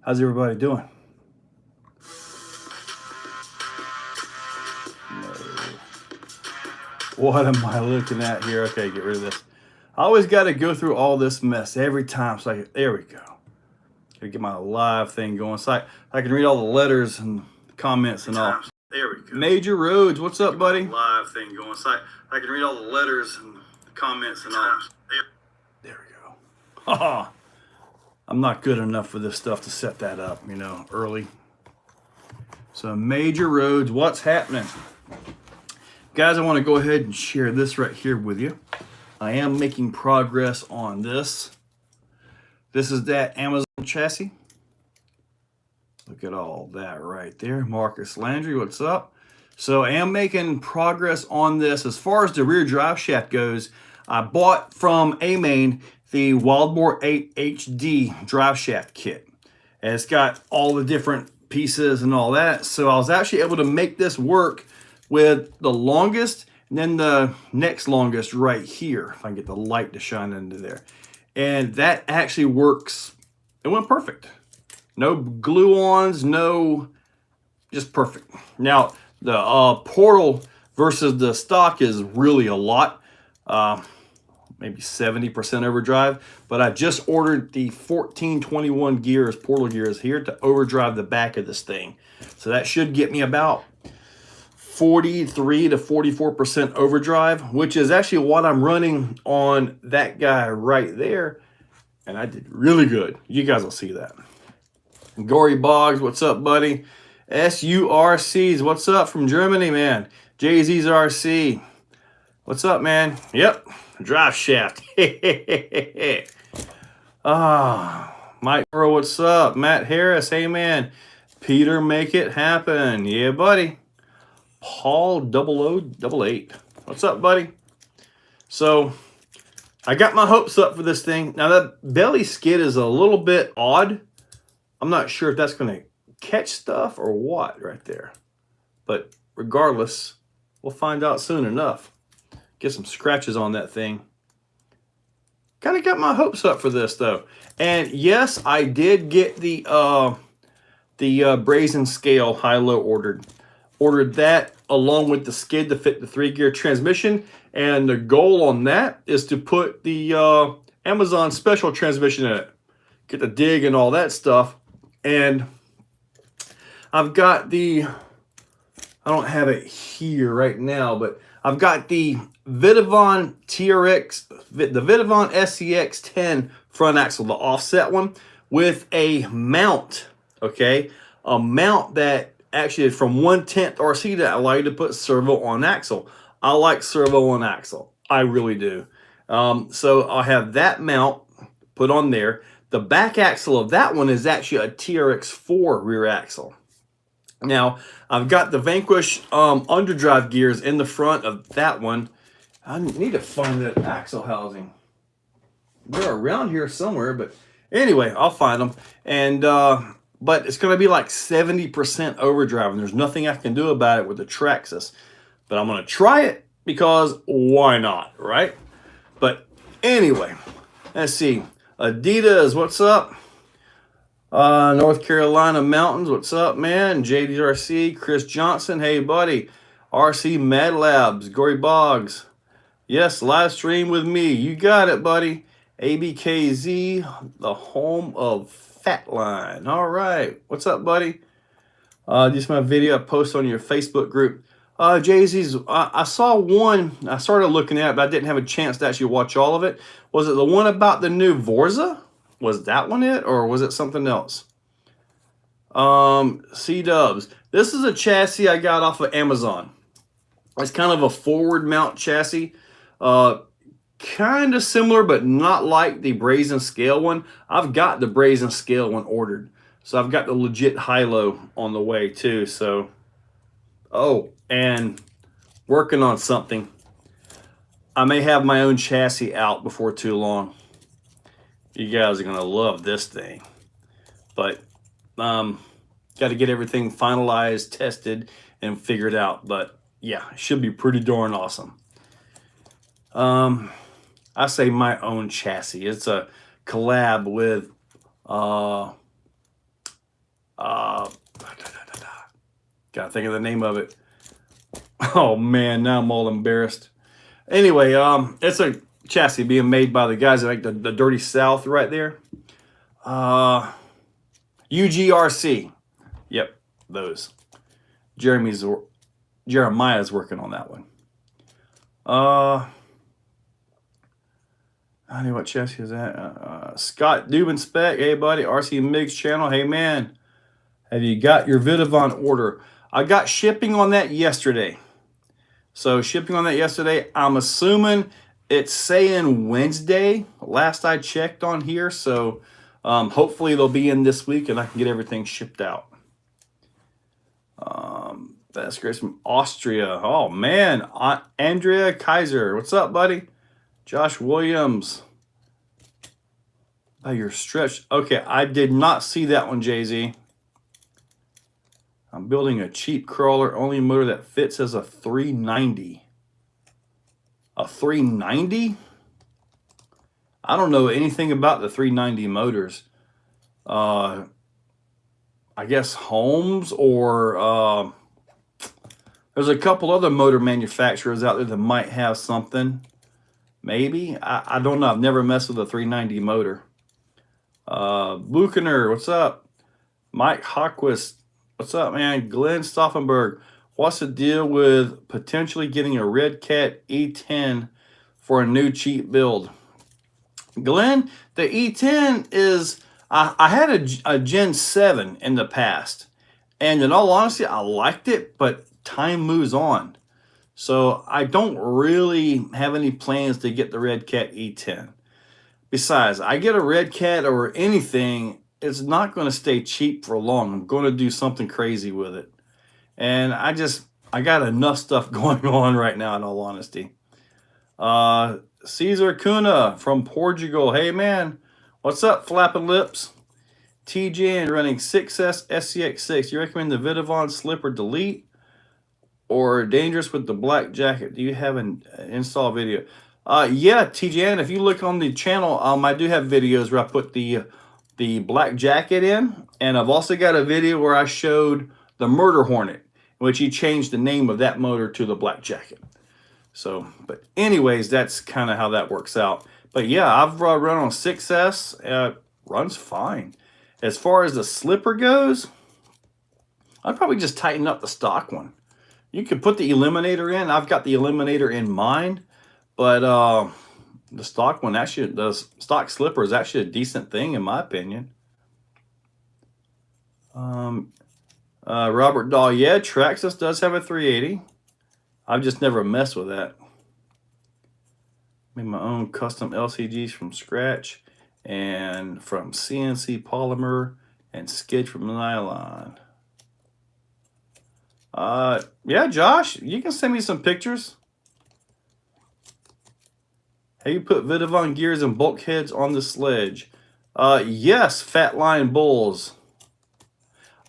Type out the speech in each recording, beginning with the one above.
How's everybody doing? No. What am I looking at here? Okay, get rid of this. I always got to go through all this mess every time. So there we go. Gotta get my live thing going so I can read all the letters and comments and all. There we go. Major Roads, what's up, buddy? Live thing going so I can read all the letters and comments and all. There we go. I'm not good enough for this stuff to set that up, you know, early. So Major Roads, what's happening? Guys, I want to go ahead and share this right here with you. I am making progress on this. This is that Amazon chassis. Look at all that right there. Marcus Landry, what's up? So I am making progress on this. As far as the rear drive shaft goes, I bought from A-Main the Wildboar 8 HD drive shaft kit. And it's got all the different pieces and all that. So I was actually able to make this work with the longest and then the next longest right here. If I can get the light to shine into there. And that actually works. It went perfect. No glue-ons, no, just perfect. Now, the portal versus the stock is really a lot. Maybe 70% overdrive, but I just ordered the 1421 gears, portal gears here to overdrive the back of this thing. So that should get me about 43 to 44% overdrive, which is actually what I'm running on that guy right there. And I did really good. You guys will see that. Gory Boggs, what's up, buddy? SURCs, what's up from Germany, man? Jay-Z's RC, what's up, man? Yep. Drive shaft. Mike Earl, what's up? Matt Harris, hey man. Peter, make it happen. Yeah, buddy. Paul 0088, what's up, buddy? So I got my hopes up for this thing. Now that belly skid is a little bit odd. I'm not sure if that's going to catch stuff or what right there. But regardless, we'll find out soon enough. Get some scratches on that thing. Kind of got my hopes up for this though. And yes, I did get the brazen scale high-low ordered. Ordered that along with the skid to fit the 3-gear transmission. And the goal on that is to put the Amazon special transmission in it. Get the dig and all that stuff. And I've got the, I don't have it here right now, but I've got the Vidavon TRX, the Vidavon SCX 10 front axle, the offset one, with a mount, okay? A mount that actually is from 1/10 RC that allow you to put servo on axle. I like servo on axle. I really do. So I'll have that mount put on there. The back axle of that one is actually a TRX4 rear axle. Now, I've got the Vanquish underdrive gears in the front of that one. I need to find that axle housing. They're around here somewhere, but anyway, I'll find them. And but it's going to be like 70% overdrive, and there's nothing I can do about it with the Traxxas. But I'm going to try it because why not, right? But anyway, let's see. Adidas, what's up? North Carolina Mountains, what's up, man? JDRC, Chris Johnson, hey, buddy. RC Mad Labs, Gory Boggs. Yes, live stream with me. You got it, buddy. ABKZ, the home of Fatline. All right. What's up, buddy? Just my video I post on your Facebook group. Jay-Z's, I saw one. I started looking at it, but I didn't have a chance to actually watch all of it. Was it the one about the new Vorza? Was that one it, or was it something else? C-Dubs. This is a chassis I got off of Amazon. It's kind of a forward mount chassis. Kind of similar, but not like the brazen scale one. I've got the brazen scale one ordered. So I've got the legit high-low on the way too. So, oh, and working on something. I may have my own chassis out before too long. You guys are going to love this thing. But got to get everything finalized, tested, and figured out. But yeah, it should be pretty darn awesome. I say my own chassis. It's a collab with Gotta think of the name of it. Oh man, now I'm all embarrassed. Anyway, it's a chassis being made by the guys that make the Dirty South right there. UGRC. Yep, those. Jeremiah's working on that one. I know what chassis is that. Scott Dubin Spec. Hey buddy, RC Migs channel. Hey man, have you got your Vidavon order? I got shipping on that yesterday. So shipping on that yesterday, I'm assuming it's saying Wednesday, last I checked on here. So hopefully they'll be in this week and I can get everything shipped out. That's great from Austria. Oh man, Andrea Kaiser. What's up, buddy? Josh Williams. Oh, you're stretched. Okay, I did not see that one, Jay-Z. I'm building a cheap crawler only motor that fits as a 390. A 390? I don't know anything about the 390 motors. I guess Holmes or there's a couple other motor manufacturers out there that might have something. Maybe. I don't know. I've never messed with a 390 motor. Buchaner, what's up? Mike Hawquist. What's up, man? Glenn Stauffenberg. What's the deal with potentially getting a Red Cat E10 for a new cheap build? Glenn, the E10 is... I had a Gen 7 in the past. And in all honesty, I liked it, but time moves on. So I don't really have any plans to get the Red Cat E10. Besides, I get a Red Cat or anything... it's not going to stay cheap for long. I'm going to do something crazy with it. And I got enough stuff going on right now, in all honesty. Cesar Cunha from Portugal. Hey, man. What's up, flapping lips? TJ running 6S SCX6. You recommend the Vidavon slip or delete? Or dangerous with the black jacket? Do you have an install video? Yeah, TJ, if you look on the channel, I do have videos where I put the black jacket in, and I've also got a video where I showed the Murder Hornet, in which he changed the name of that motor to the black jacket. So, but anyways, that's kind of how that works out. But yeah, I've run on 6S. Runs fine. As far as the slipper goes, I'd probably just tighten up the stock one. You could put the eliminator in. I've got the eliminator in mine, but the stock one, the stock slipper is actually a decent thing in my opinion. Robert Dahl, yeah, Traxxas does have a 380. I've just never messed with that. Made my own custom LCGs from scratch and from CNC polymer and skid from nylon. Yeah, Josh, you can send me some pictures. Have you put Vidavon gears and bulkheads on the sledge? Yes, Fat Lion Bulls.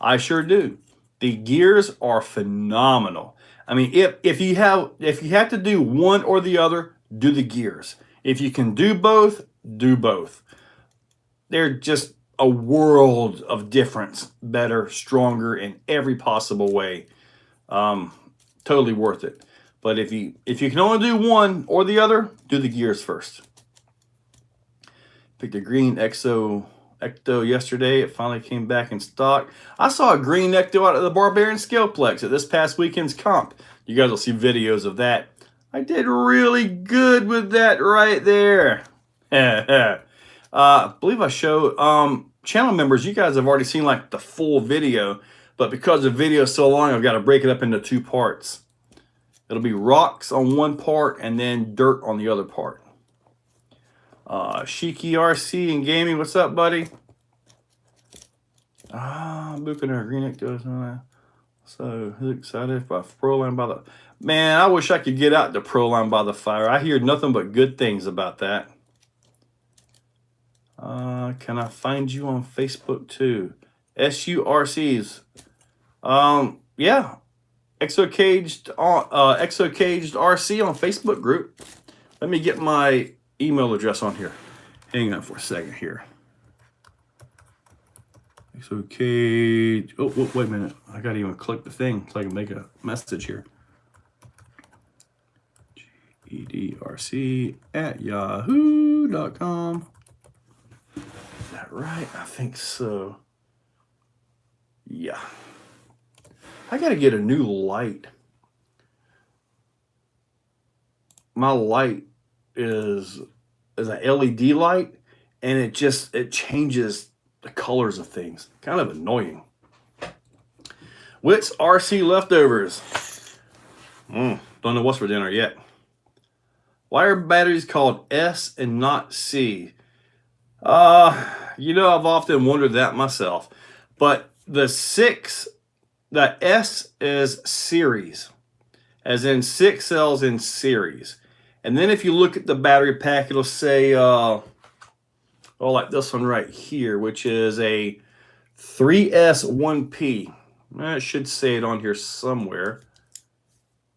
I sure do. The gears are phenomenal. I mean, if you have to do one or the other, do the gears. If you can do both, do both. They're just a world of difference. Better, stronger in every possible way. Totally worth it. But if you can only do one or the other, do the gears first. Picked a green Ecto yesterday. It finally came back in stock. I saw a green Ecto out of the Barbarian Scaleplex at this past weekend's comp. You guys will see videos of that. I did really good with that right there. I believe I showed channel members. You guys have already seen like the full video, but because the video is so long, I've got to break it up into two parts. It'll be rocks on one part and then dirt on the other part. Shiki RC and Gaming, what's up, buddy? Buchanan Green Ecto. So who's excited for Proline by the... Man, I wish I could get out to Proline by the Fire. I hear nothing but good things about that. Can I find you on Facebook too? SURCs. Yeah. Exocaged RC on Facebook group. Let me get my email address on here. Hang on for a second here. Exocaged. Oh, wait a minute. I got to even click the thing so I can make a message here. edrc@yahoo.com. Is that right? I think so. Yeah. I got to get a new light. My light is an LED light, and it changes the colors of things. Kind of annoying. Wits RC leftovers. Don't know what's for dinner yet. Why are batteries called S and not C? You know, I've often wondered that myself. But the S is series, as in 6 cells in series. And then if you look at the battery pack, it'll say, like this one right here, which is a 3S1P. I should say it on here somewhere.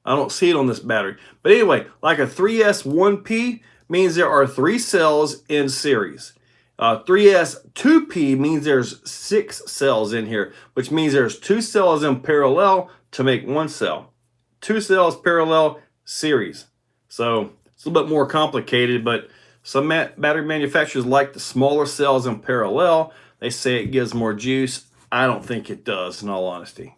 I don't see it on this battery. But anyway, like a 3S1P means there are 3 cells in series. 3S2P means there's 6 cells in here, which means there's 2 cells in parallel to make 1 cell. 2 cells parallel series. So it's a little bit more complicated, but some battery manufacturers like the smaller cells in parallel. They say it gives more juice. I don't think it does, in all honesty.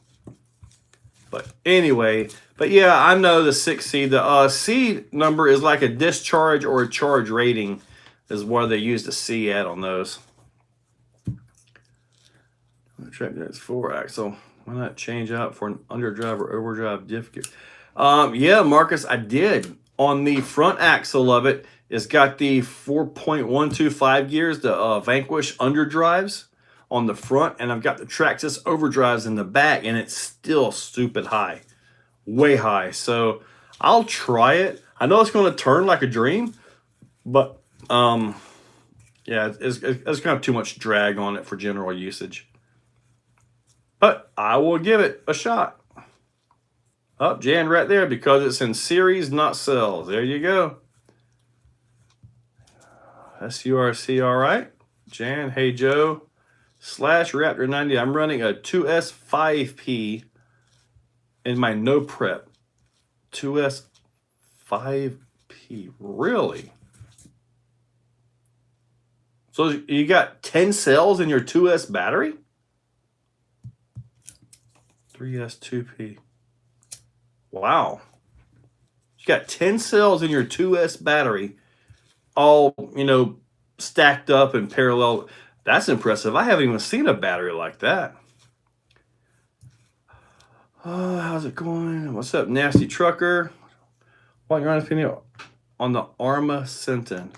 But anyway, but yeah, I know the 6C. The C number is like a discharge or a charge rating is where they use the C at on those. Traxxas 4-axle. Why not change out for an underdrive or overdrive diff gear? Yeah, Marcus, I did. On the front axle of it, it's got the 4.125 gears, the Vanquish underdrives on the front, and I've got the Traxxas overdrives in the back, and it's still stupid high, way high. So I'll try it. I know it's going to turn like a dream, but yeah, it's kind of too much drag on it for general usage. But I will give it a shot. Up, Jan, right there, because it's in series, not cells. There you go. SURC, all right. Jan, hey Joe. /Raptor 90. I'm running a 2S5P in my no prep. 2S5P. Really? So you got 10 cells in your 2S battery? 3S2P. Wow. You got 10 cells in your 2S battery, all, you know, stacked up and parallel. That's impressive. I haven't even seen a battery like that. How's it going? What's up, Nasty Trucker? What your honest opinion on the Arma Sentin?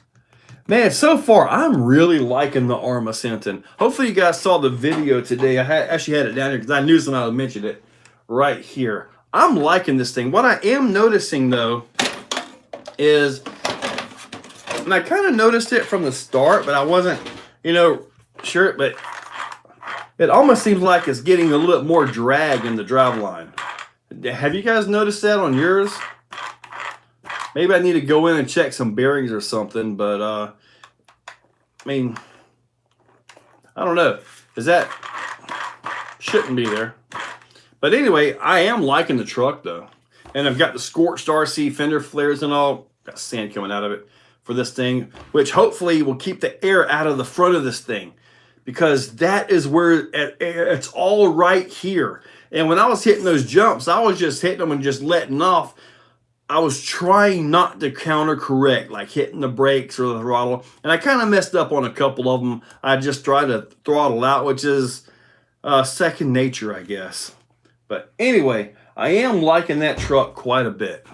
Man, so far, I'm really liking the Arma Sentin. Hopefully you guys saw the video today. I actually had it down here because I knew someone would mention it right here. I'm liking this thing. What I am noticing, though, is, and I kind of noticed it from the start, but I wasn't, you know, sure, but it almost seems like it's getting a little bit more drag in the drive line. Have you guys noticed that on yours? Maybe I need to go in and check some bearings or something, but I mean, I don't know. That shouldn't be there. But anyway, I am liking the truck though. And I've got the scorched RC fender flares and all. Got sand coming out of it for this thing, which hopefully will keep the air out of the front of this thing, because that is where it's all right here. And when I was hitting those jumps, I was just hitting them and just letting off. I was trying not to counter correct, like hitting the brakes or the throttle. And I kind of messed up on a couple of them. I just tried to throttle out, which is second nature, I guess. But anyway, I am liking that truck quite a bit.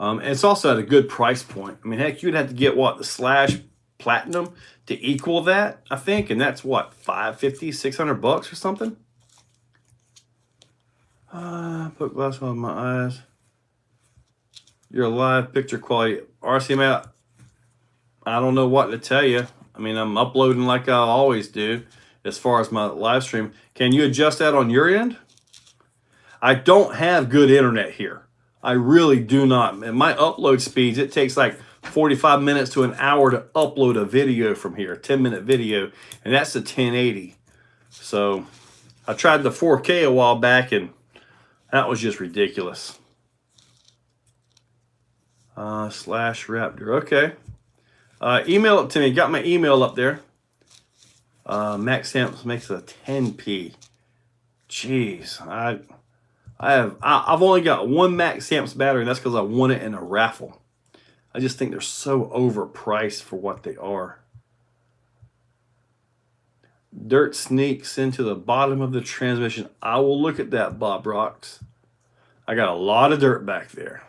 And it's also at a good price point. I mean, heck, you'd have to get, what, the Slash Platinum to equal that, I think. And that's, what, $550, $600 or something? Put glass on my eyes. Your live picture quality. RC map. I don't know what to tell you. I mean, I'm uploading like I always do as far as my live stream. Can you adjust that on your end? I don't have good internet here. I really do not. And my upload speeds, it takes like 45 minutes to an hour to upload a video from here, a 10-minute video, and that's the 1080. So I tried the 4K a while back, and that was just ridiculous. Slash Raptor, okay. Email it to me. Got my email up there. Max Amps makes a 10p. Jeez, I've only got one Max Amps battery, and that's because I won it in a raffle. I just think they're so overpriced for what they are. Dirt sneaks into the bottom of the transmission. I will look at that, Bob Rocks. I got a lot of dirt back there.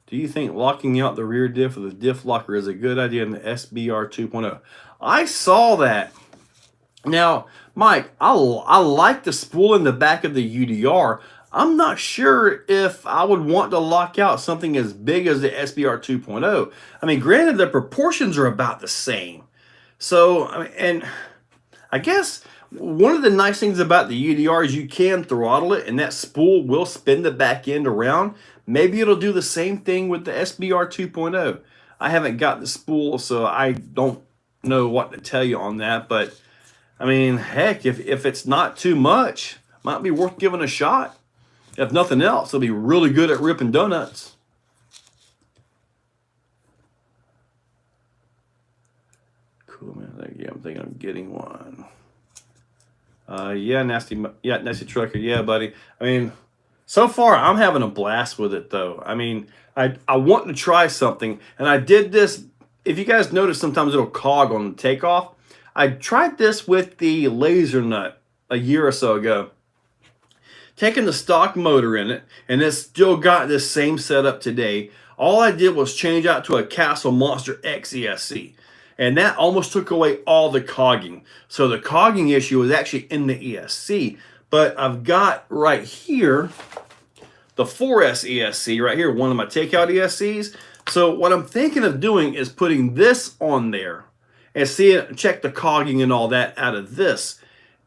Do you think locking out the rear diff with a diff locker is a good idea in the SBR 2.0? I saw that. Now, Mike, I like the spool in the back of the UDR. I'm not sure if I would want to lock out something as big as the SBR 2.0. I mean, granted, the proportions are about the same. So, I mean, and I guess one of the nice things about the UDR is you can throttle it, and that spool will spin the back end around. Maybe it'll do the same thing with the SBR 2.0. I haven't got the spool, so I don't know what to tell you on that. But, I mean, heck, if it's not too much, might be worth giving a shot. If nothing else, it'll be really good at ripping donuts. Cool, man. I'm thinking I'm getting one. Yeah, nasty trucker. Yeah, buddy. I mean, so far I'm having a blast with it, though. I mean, I want to try something, and I did this. If you guys notice, sometimes it'll cog on the takeoff. I tried this with the laser nut a year or so ago. Taking the stock motor in it, and it's still got this same setup today. All I did was change out to a Castle Monster X ESC, and that almost took away all the cogging. So the cogging issue was actually in the ESC, but I've got right here the 4S ESC right here, one of my takeout ESCs. So what I'm thinking of doing is putting this on there and check the cogging and all that out of this.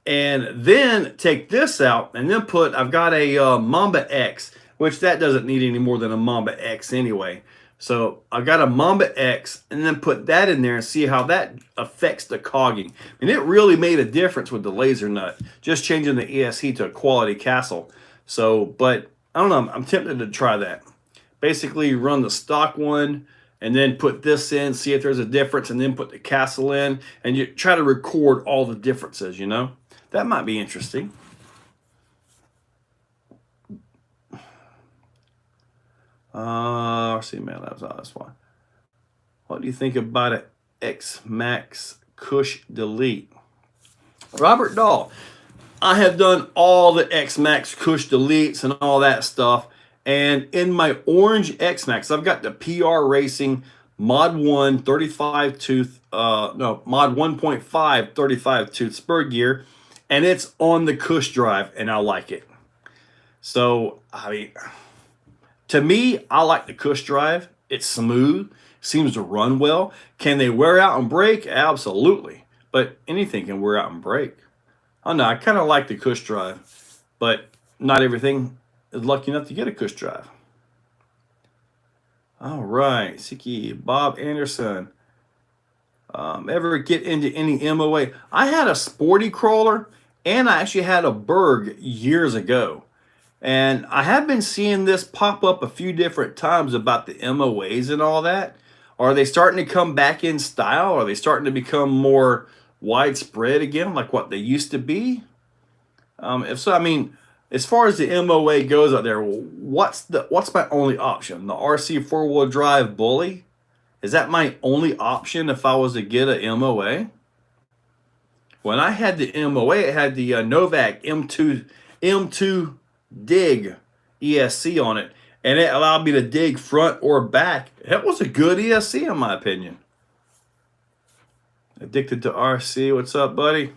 And then take this out and then I've got a Mamba X, which that doesn't need any more than a Mamba X anyway. So I've got a Mamba X and then put that in there and see how that affects the cogging. And it really made a difference with the laser nut, just changing the ESC to a quality Castle. So, but I don't know, I'm tempted to try that. Basically run the stock one and then put this in, see if there's a difference, and then put the Castle in, and you try to record all the differences, you know? That might be interesting. See, man, that's why. What do you think about an X-Max Cush Delete? Robert Dahl, I have done all the X-Max Cush Deletes and all that stuff. And in my orange X-Max, I've got the PR Racing Mod 1 35 tooth, Mod 1.5 35 tooth spur gear. And it's on the Cush drive, and I like it. So, I mean, to me, I like the Cush drive. It's smooth, seems to run well. Can they wear out and break? Absolutely. But anything can wear out and break. I don't know, I kind of like the Cush drive, but not everything is lucky enough to get a Cush drive. All right, Siki, Bob Anderson. Ever get into any MOA? I had a Sporty Crawler, and I actually had a Berg years ago. And I have been seeing this pop up a few different times about the MOAs and all that. Are they starting to come back in style? Are they starting to become more widespread again, like what they used to be? If so, I mean, as far as the MOA goes out there, what's my only option? The RC four-wheel drive Bully? Is that my only option if I was to get a MOA? When I had the MOA, it had the Novak M2 Dig ESC on it, and it allowed me to dig front or back. That was a good ESC in my opinion. Addicted to RC, what's up, buddy?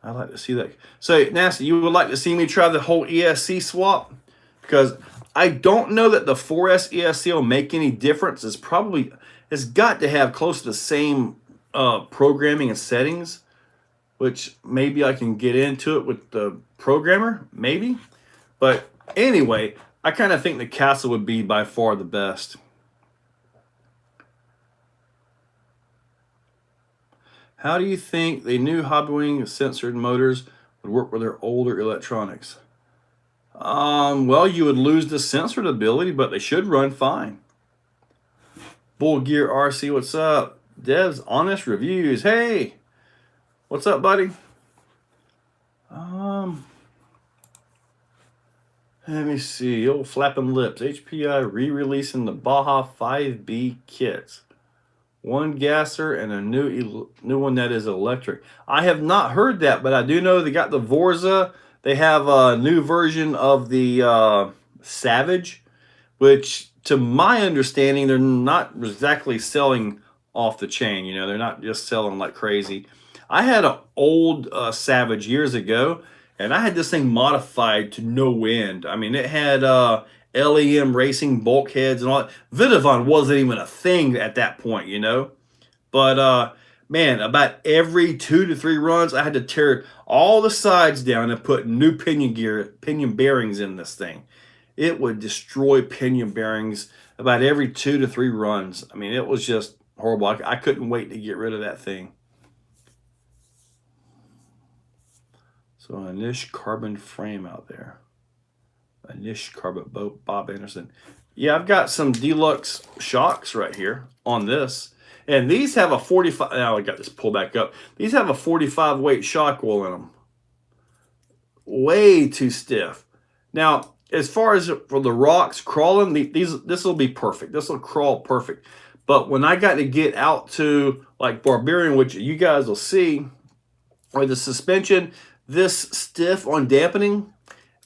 I'd like to see that. So, Nasty, you would like to see me try the whole ESC swap? Because I don't know that the 4S ESC will make any difference. It's got to have close to the same programming and settings, which maybe I can get into it with the programmer, maybe. But anyway, I kind of think the Castle would be by far the best. How do you think the new Hobbywing censored motors would work with their older electronics? Well, you would lose the censored ability, but they should run fine. Bull Gear RC, what's up? Dev's Honest Reviews. Hey, what's up, buddy? Let me see. Old flapping lips. HPI re-releasing the Baja 5B kits. One gasser and a new one that is electric. I have not heard that, but I do know they got the Vorza. They have a new version of the Savage, which, to my understanding, they're not exactly selling off the chain. You know, they're not just selling like crazy. I had an old Savage years ago, and I had this thing modified to no end. I mean, it had LEM racing bulkheads and all that. Vidavon wasn't even a thing at that point, you know. But man, about every 2 to 3 runs, I had to tear all the sides down and put new pinion bearings in this thing. It would destroy pinion bearings about every 2 to 3 runs. I mean, it was just horrible. I couldn't wait to get rid of that thing. So a niche carbon frame out there. A niche carbon boat, Bob Anderson. Yeah, I've got some deluxe shocks right here on this. And these have a 45, now I got this pulled back up. These have a 45 weight shock wheel in them. Way too stiff. Now, as far as for the rocks crawling, this will be perfect. This will crawl perfect. But when I got to get out to like Barbarian, which you guys will see, or the suspension, this stiff on dampening,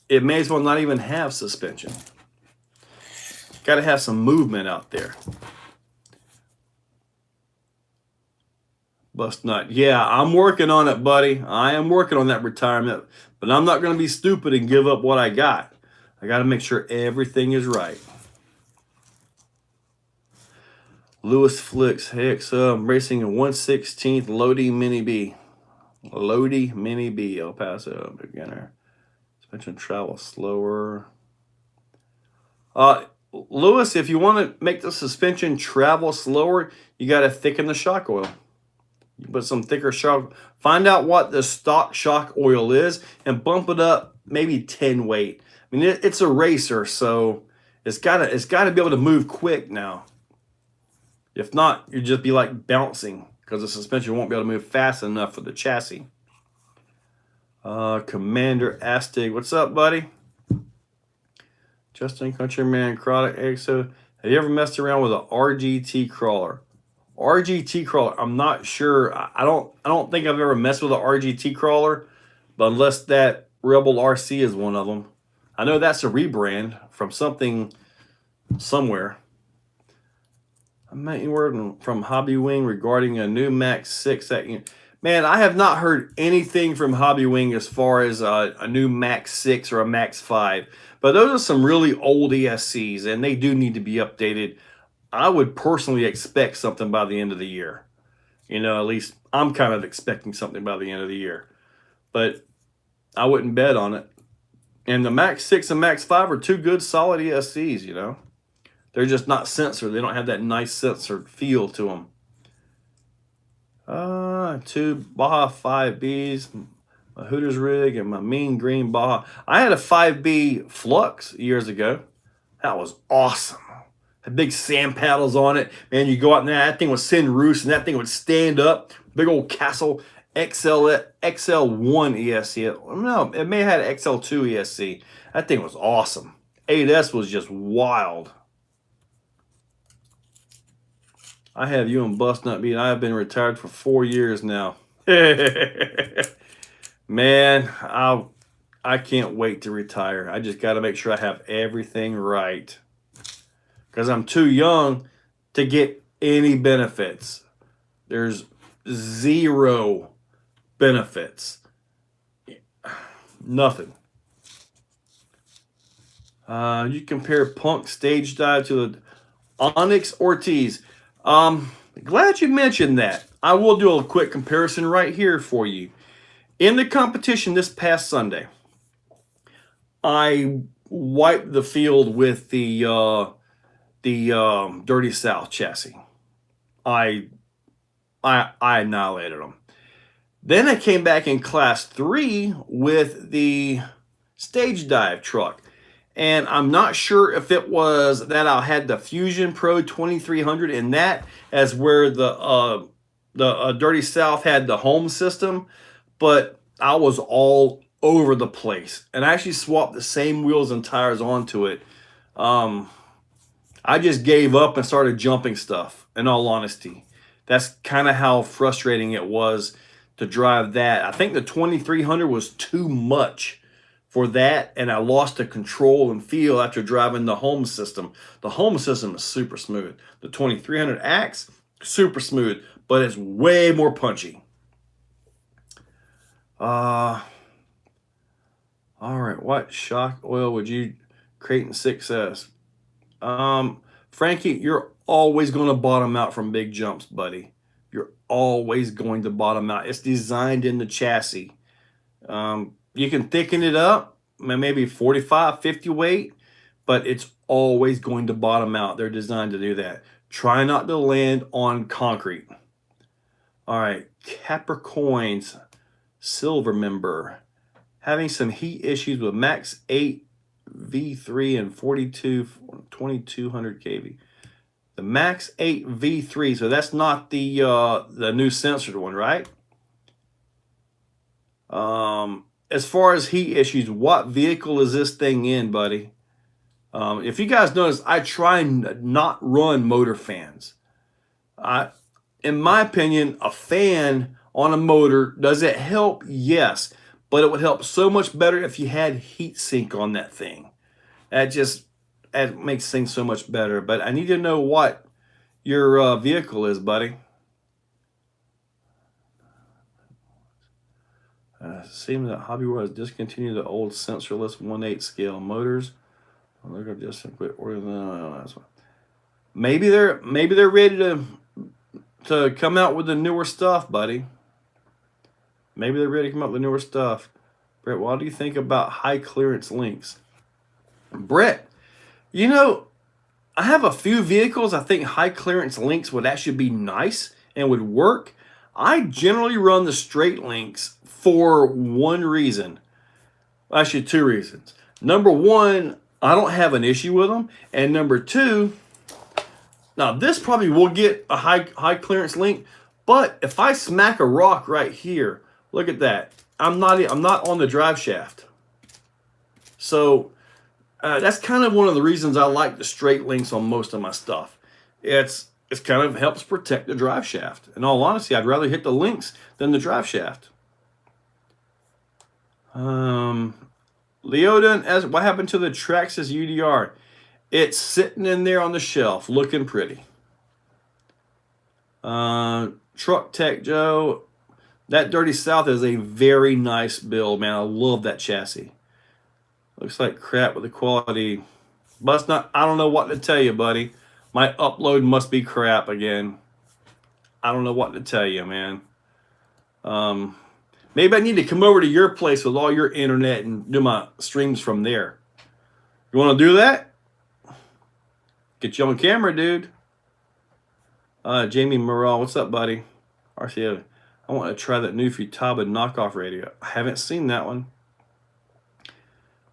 it may as well not even have suspension. Got to have some movement out there. Bust nut. Yeah, I'm working on it, buddy. I am working on that retirement, but I'm not going to be stupid and give up what I got. I got to make sure everything is right. Lewis Flicks. Hey, I'm racing a 1/16 Lodi Mini B. Lodi Mini B, El Paso, beginner. Suspension travel slower. Lewis, if you want to make the suspension travel slower, you got to thicken the shock oil. You put some thicker shock. Find out what the stock shock oil is and bump it up maybe 10 weight. I mean, it's a racer, so it's gotta be able to move quick now. If not, you'd just be like bouncing because the suspension won't be able to move fast enough for the chassis. Commander Astig, what's up, buddy? Justin Countryman, Chronic Exo. Have you ever messed around with an RGT crawler? RGT crawler, I'm not sure. I don't think I've ever messed with an RGT crawler, but unless that Rebel RC is one of them. I know that's a rebrand from something somewhere. I'm getting word from Hobbywing regarding a new Max 6. Man, I have not heard anything from Hobbywing as far as a new Max 6 or a Max 5. But those are some really old ESCs, and they do need to be updated. I would personally expect something by the end of the year. You know, at least I'm kind of expecting something by the end of the year. But I wouldn't bet on it. And the Max 6 and Max 5 are two good, solid ESCs, you know. They're just not censored. They don't have that nice censored feel to them. 2 Baja 5Bs, my Hooters rig, and my mean green Baja. I had a 5B Flux years ago. That was awesome. Had big sand paddles on it. Man, you go out and that thing would send roost, and that thing would stand up. Big old Castle XL1 ESC. No, it may have had XL2 ESC. That thing was awesome. 8S was just wild. I have you and Bust Nut Beat. I have been retired for 4 years now. Man, I can't wait to retire. I just got to make sure I have everything right. Because I'm too young to get any benefits. There's 0 benefits. Nothing. You compare Punk Stage Dive to the Onyx Ortiz. Glad you mentioned that. I will do a quick comparison right here for you. In the competition this past Sunday, I wiped the field with the Dirty South chassis. I annihilated them. Then I came back in class 3 with the stage dive truck. And I'm not sure if it was that I had the Fusion Pro 2300 in that as where the Dirty South had the home system, but I was all over the place. And I actually swapped the same wheels and tires onto it. I just gave up and started jumping stuff, in all honesty. That's kind of how frustrating it was to drive that. I think the 2300 was too much for that, and I lost the control and feel after driving the home system. The home system is super smooth. The 2300 Axe, super smooth, but it's way more punchy. All right, what shock oil would you crate in 6S? Frankie, you're always going to bottom out from big jumps, buddy. You're always going to bottom out. It's designed in the chassis. You can thicken it up, maybe 45, 50 weight, but it's always going to bottom out. They're designed to do that. Try not to land on concrete. All right, Capricorns, silver member. Having some heat issues with Max 8 V3 and 2200 kV. The Max 8 V3, so that's not the new censored one, right? As far as heat issues, what vehicle is this thing in, buddy? If you guys notice, I try not run motor fans. In my opinion, a fan on a motor, does it help? Yes, but it would help so much better if you had heat sink on that thing. That makes things so much better. But I need to know what your vehicle is, buddy. Seems that Hobby World has discontinued the old sensorless 1/8 scale motors. Look at just quit ordering them. Maybe they're ready to come out with the newer stuff, buddy. Maybe they're ready to come out with the newer stuff. Brett, what do you think about high clearance links? Brett, you know, I have a few vehicles I think high clearance links would actually be nice and would work. I generally run the straight links for one reason. Actually, two reasons. Number one, I don't have an issue with them. And number two, now this probably will get a high clearance link, but if I smack a rock right here, look at that. I'm not on the drive shaft. So that's kind of one of the reasons I like the straight links on most of my stuff. It's kind of helps protect the drive shaft. In all honesty, I'd rather hit the links than the drive shaft. Leoden, what happened to the Traxxas UDR? It's sitting in there on the shelf, looking pretty. Truck Tech Joe, that Dirty South is a very nice build, man. I love that chassis. Looks like crap with the quality. But it's not, I don't know what to tell you, buddy. My upload must be crap again. I don't know what to tell you, man. Maybe I need to come over to your place with all your internet and do my streams from there. You want to do that? Get you on camera, dude. Jamie Morrell, what's up, buddy? RCO, I want to try that new Futaba knockoff radio. I haven't seen that one.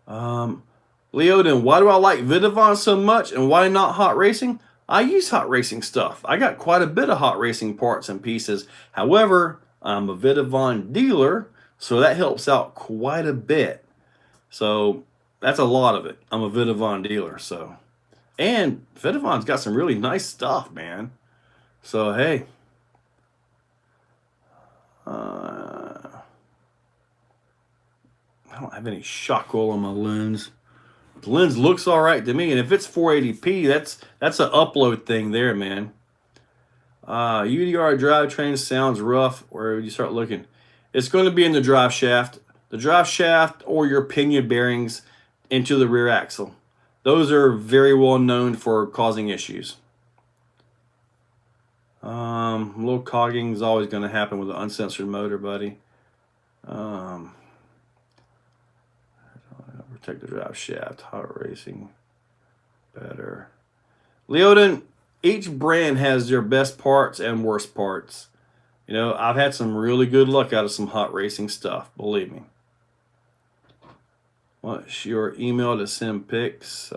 Leoden, why do I like Vidavon so much and why not hot racing? I use hot racing stuff. I got quite a bit of hot racing parts and pieces. However, I'm a Vidavon dealer, so that helps out quite a bit. So that's a lot of it. I'm a Vidavon dealer, so. And Vidavon's got some really nice stuff, man. So, hey. I don't have any shock oil on my lens. The lens looks all right to me, and if it's 480p, that's an upload thing there, man. UDR drivetrain sounds rough. Where would you start looking? It's going to be in the drive shaft. The drive shaft or your pinion bearings into the rear axle. Those are very well known for causing issues. Low cogging is always going to happen with an uncensored motor, buddy. protect the drive shaft. Hot racing. Better. Leoden, each brand has their best parts and worst parts. You know, I've had some really good luck out of some hot racing stuff, believe me. What's your email to send pics?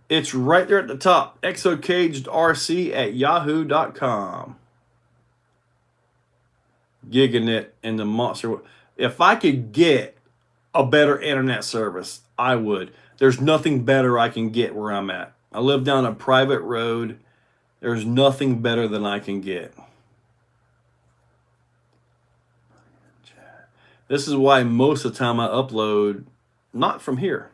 It's right there at the top. ExocagedRC@yahoo.com. Giganet and the monster. If I could get a better internet service, I would. There's nothing better I can get where I'm at. I live down a private road. There's nothing better than I can get. This is why most of the time I upload not from here.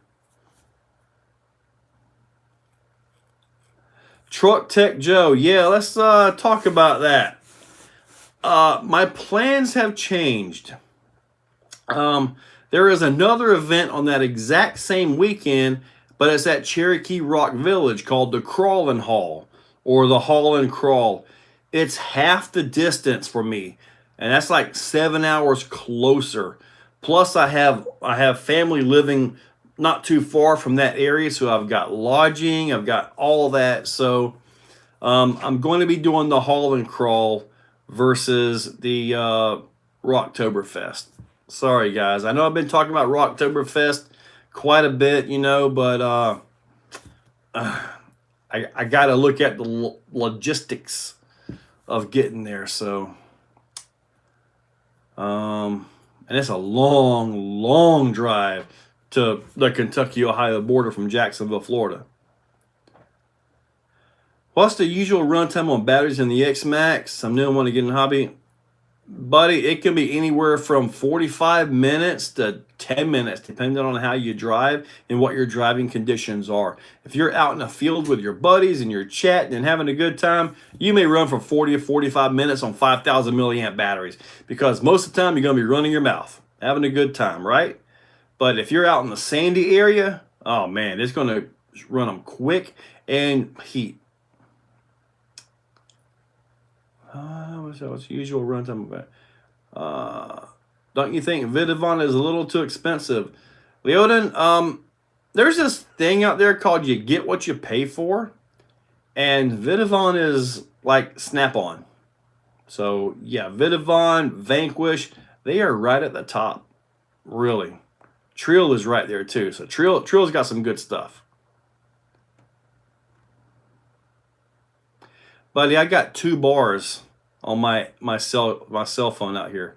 Truck Tech Joe, yeah, let's talk about that. My plans have changed. There is another event on that exact same weekend, but it's at Cherokee Rock Village called the Crawl and Haul, or the Haul and Crawl. It's half the distance for me, and that's like 7 hours closer. Plus, I have family living not too far from that area, so I've got lodging, I've got all that. So I'm going to be doing the Haul and Crawl versus the Rocktoberfest. Sorry, guys. I know I've been talking about Rocktoberfest quite a bit, you know, but I got to look at the logistics of getting there. So, and it's a long, long drive to the Kentucky-Ohio border from Jacksonville, Florida. What's the usual runtime on batteries in the X-Max? I'm new and want to get in the hobby. Buddy, it can be anywhere from 45 minutes to 10 minutes, depending on how you drive and what your driving conditions are. If you're out in the field with your buddies and you're chatting and having a good time, you may run for 40 or 45 minutes on 5,000 milliamp batteries, because most of the time you're going to be running your mouth, having a good time, right? But if you're out in the sandy area, oh man, it's going to run them quick and heat. What's the usual runtime? Don't you think Vidavon is a little too expensive? Leoden, there's this thing out there called you get what you pay for. And Vidavon is like Snap-on. So, yeah, Vidavon, Vanquish, they are right at the top. Really. Trill is right there, too. So, Trill's got some good stuff. Buddy, I got 2 bars on my cell phone out here.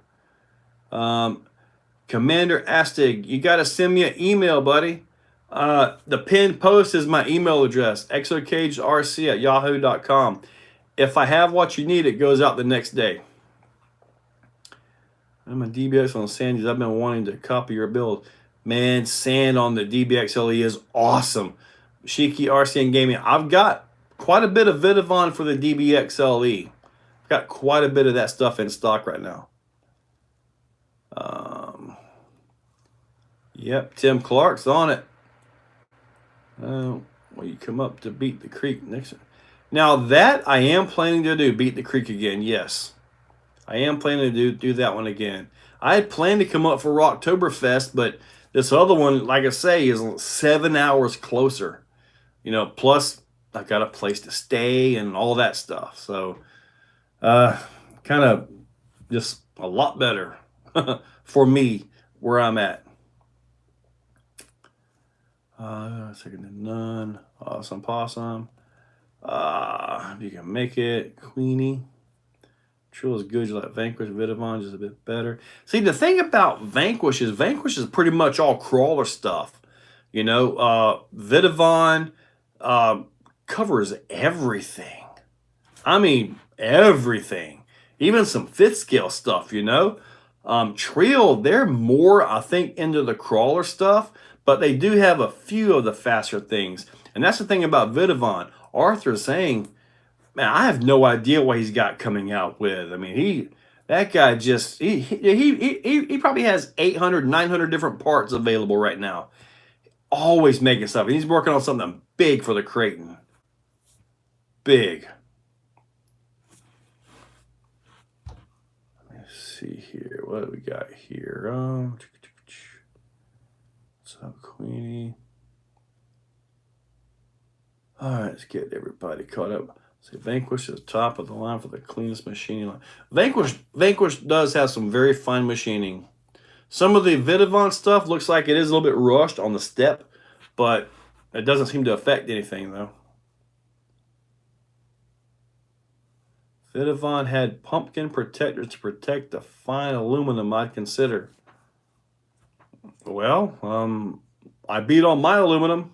Commander Astig, you got to send me an email, buddy. The pinned post is my email address, exocagedrc@yahoo.com. If I have what you need, it goes out the next day. I'm a DBX on Sandy's. I've been wanting to copy your build. Man, sand on the DBX LE is awesome. Shiki RC and Gaming. I've got quite a bit of Vidavon for the DBX LE. Got quite a bit of that stuff in stock right now. Yep, Tim Clark's on it. Well, you come up to Beat the Creek next. Now that I am planning to do, Beat the Creek again. Yes, I am planning to do that one again. I had planned to come up for Rocktoberfest, but this other one, like I say, is 7 hours closer. You know, plus I've got a place to stay and all that stuff. So, kind of just a lot better for me where I'm at. Second to none. Awesome possum. If you can make it. Queenie. Trill is good. You like Vanquish. Vidavon just a bit better. See, the thing about Vanquish is pretty much all crawler stuff. You know, Vidavon covers everything. I mean, everything. Even some 5th scale stuff, you know. Trill, they're more, I think, into the crawler stuff, but they do have a few of the faster things. And that's the thing about Vidavon. Arthur's saying, man, I have no idea what he's got coming out with. I mean, that guy just, he probably has 800, 900 different parts available right now. Always making stuff. And he's working on something big for the Creighton. Big. Let's see here. What do we got here? What's up, Queenie? All right, let's get everybody caught up. See, Vanquish is top of the line for the cleanest machining line. Vanquish does have some very fine machining. Some of the Vidavon stuff looks like it is a little bit rushed on the step, but it doesn't seem to affect anything, though. Vidavon had pumpkin protectors to protect the fine aluminum, I'd consider. Well, I beat on my aluminum.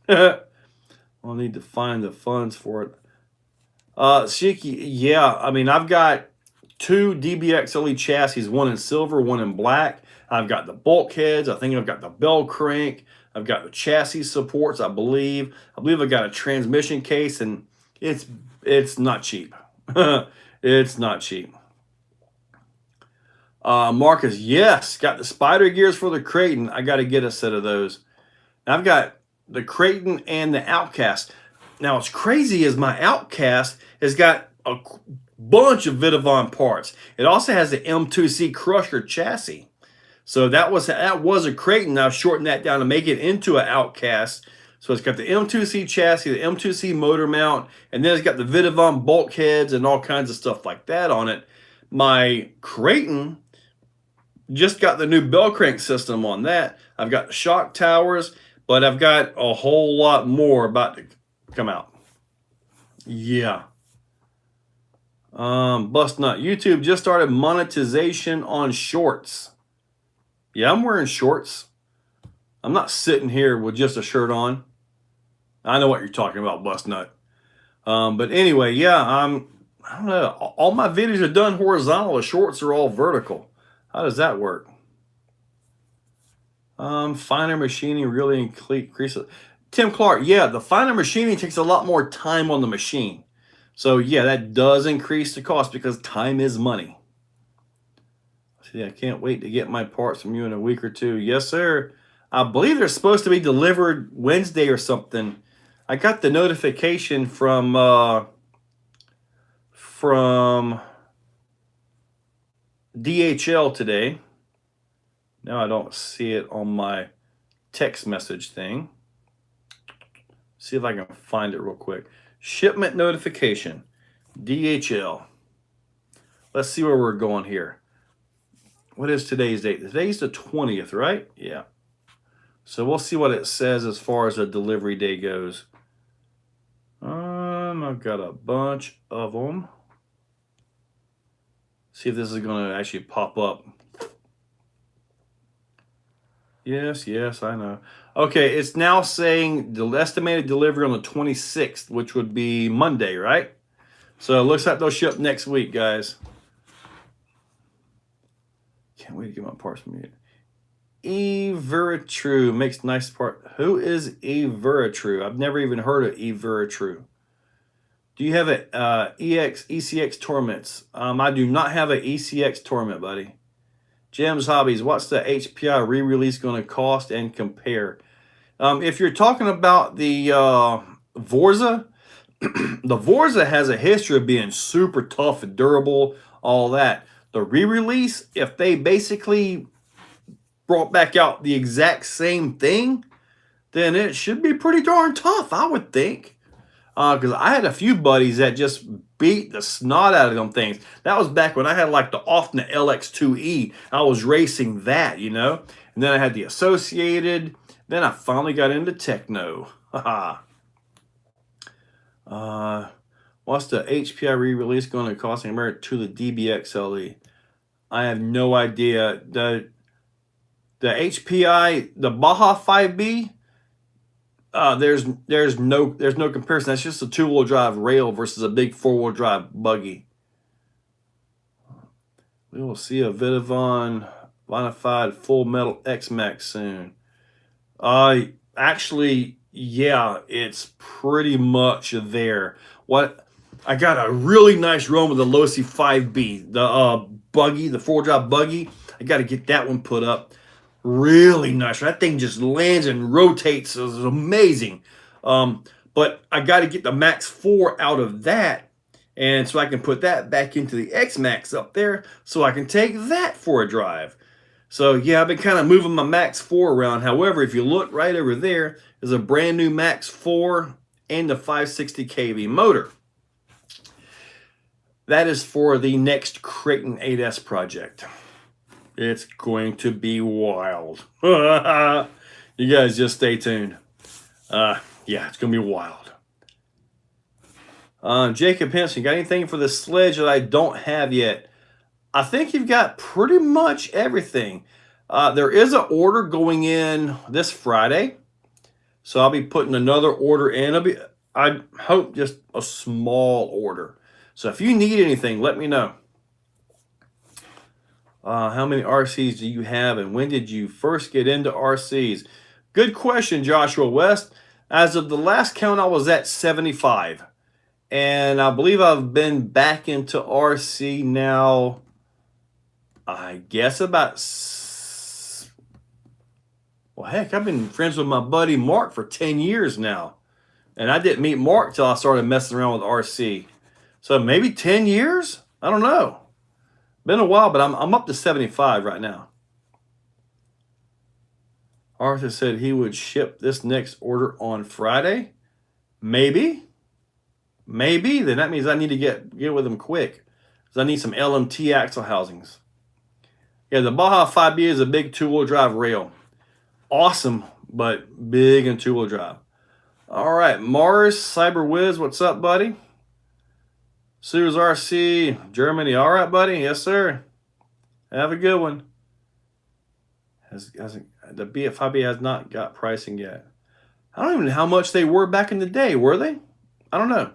I'll need to find the funds for it. Shiki, yeah, I mean, I've got 2 DBXLE chassis, one in silver, one in black. I've got the bulkheads. I think I've got the bell crank. I've got the chassis supports, I believe. I've got a transmission case, and it's not cheap. It's not cheap. Marcus, yes, got the spider gears for the Creighton. I got to get a set of those. I've got the Creighton and the Outcast. Now, what's crazy is my Outcast has got a bunch of Vidavon parts. It also has the M2C Crusher chassis. So that was a Creighton. I've shortened that down to make it into an Outcast. So it's got the M2C chassis, the M2C motor mount, and then it's got the Vidavon bulkheads and all kinds of stuff like that on it. My Creighton just got the new bell crank system on that. I've got the shock towers, but I've got a whole lot more about to come out. Yeah. Bust Nut. YouTube just started monetization on shorts. Yeah, I'm wearing shorts. I'm not sitting here with just a shirt on. I know what you're talking about, Bust Nut. But anyway, yeah, I don't know. All my videos are done horizontal. The shorts are all vertical. How does that work? Finer machining really increases. Tim Clark, yeah, the finer machining takes a lot more time on the machine. So yeah, that does increase the cost because time is money. See, I can't wait to get my parts from you in a week or two. Yes, sir. I believe they're supposed to be delivered Wednesday or something. I got the notification from DHL today. Now I don't see it on my text message thing. See if I can find it real quick. Shipment notification, DHL. Let's see where we're going here. What is today's date? Today's the 20th, right? Yeah. So we'll see what it says as far as the delivery day goes. I've got a bunch of them. See if this is going to actually pop up. Yes, I know. Okay, it's now saying the estimated delivery on the 26th, which would be Monday, right? So it looks like they'll ship next week, guys. Can't wait to get my parts from you. Evertrue makes nice part. Who is Evertrue? I've never even heard of Evertrue. Do you have a ECX Torments? I do not have an ECX Torment, buddy. Jim's Hobbies, what's the HPI re-release going to cost and compare? If you're talking about the Vorza, the Vorza has a history of being super tough and durable, all that. The re-release, if they basically brought back out the exact same thing, then it should be pretty darn tough, I would think. Because I had a few buddies that just beat the snot out of them things. That was back when I had like the Offnet LX2E. I was racing that, you know. And then I had the Associated. Then I finally got into Techno. What's the HPI re-release going to cost compared to the DBXLE? I have no idea. The HPI, the Baja 5B, there's no comparison. That's just a 2-wheel drive rail versus a big 4-wheel drive buggy. We will see a Vidavon modified full metal X-Max soon. Actually, yeah, it's pretty much there. What I got a really nice run with the Losi 5B, the buggy, the 4-wheel drive buggy. I got to get that one put up. Really nice. That thing just lands and rotates. It's amazing. But I got to get the Max 4 out of that. And so I can put that back into the X-Max up there so I can take that for a drive. So yeah, I've been kind of moving my Max 4 around. However, if you look right over there, there's a brand new Max 4 and the 560 kV motor. That is for the next Creighton 8S project. It's going to be wild. You guys just stay tuned. Yeah, it's going to be wild. Jacob Henson, you got anything for the sledge that I don't have yet? I think you've got pretty much everything. There is an order going in this Friday. So I'll be putting another order in. I hope just a small order. So if you need anything, let me know. How many RCs do you have, and when did you first get into RCs? Good question, Joshua West. As of the last count, I was at 75. And I believe I've been back into RC now, I guess about... Well, heck, I've been friends with my buddy Mark for 10 years now. And I didn't meet Mark till I started messing around with RC. So maybe 10 years? I don't know. Been a while, but I'm up to 75 right now. Arthur said he would ship this next order on Friday. Maybe. Maybe. Then that means I need to get with him quick. Because I need some LMT axle housings. Yeah, the Baja 5B is a big two-wheel drive rail. Awesome, but big and two-wheel drive. All right, Mars Cyber Wiz, what's up, buddy? Suez RC, Germany. All right, buddy. Yes, sir. Have a good one. The BF5B has not got pricing yet. I don't even know how much they were back in the day. Were they? I don't know.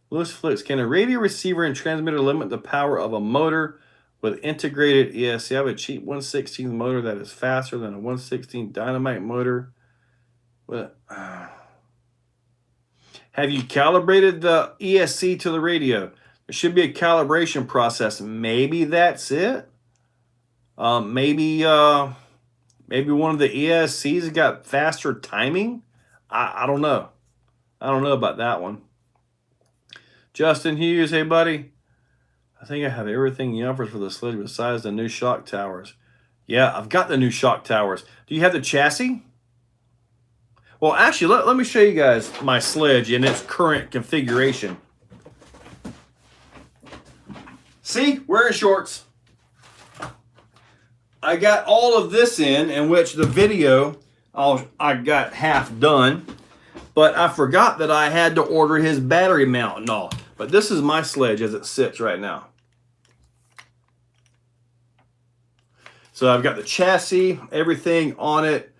Lewis Flicks, can a radio receiver and transmitter limit the power of a motor with integrated ESC? I have a cheap 1/16 motor that is faster than a 1/16 dynamite motor. Have you calibrated the ESC to the radio? There should be a calibration process. Maybe that's it. Maybe one of the ESCs got faster timing. I don't know. I don't know about that one. Justin Hughes, hey buddy. I think I have everything he offers for the sledge besides the new shock towers. Yeah, I've got the new shock towers. Do you have the chassis? Well, actually, let me show you guys my sledge in its current configuration. See, wearing shorts. I got all of this in which the video I got half done, but I forgot that I had to order his battery mount and all. But this is my sledge as it sits right now. So I've got the chassis, everything on it,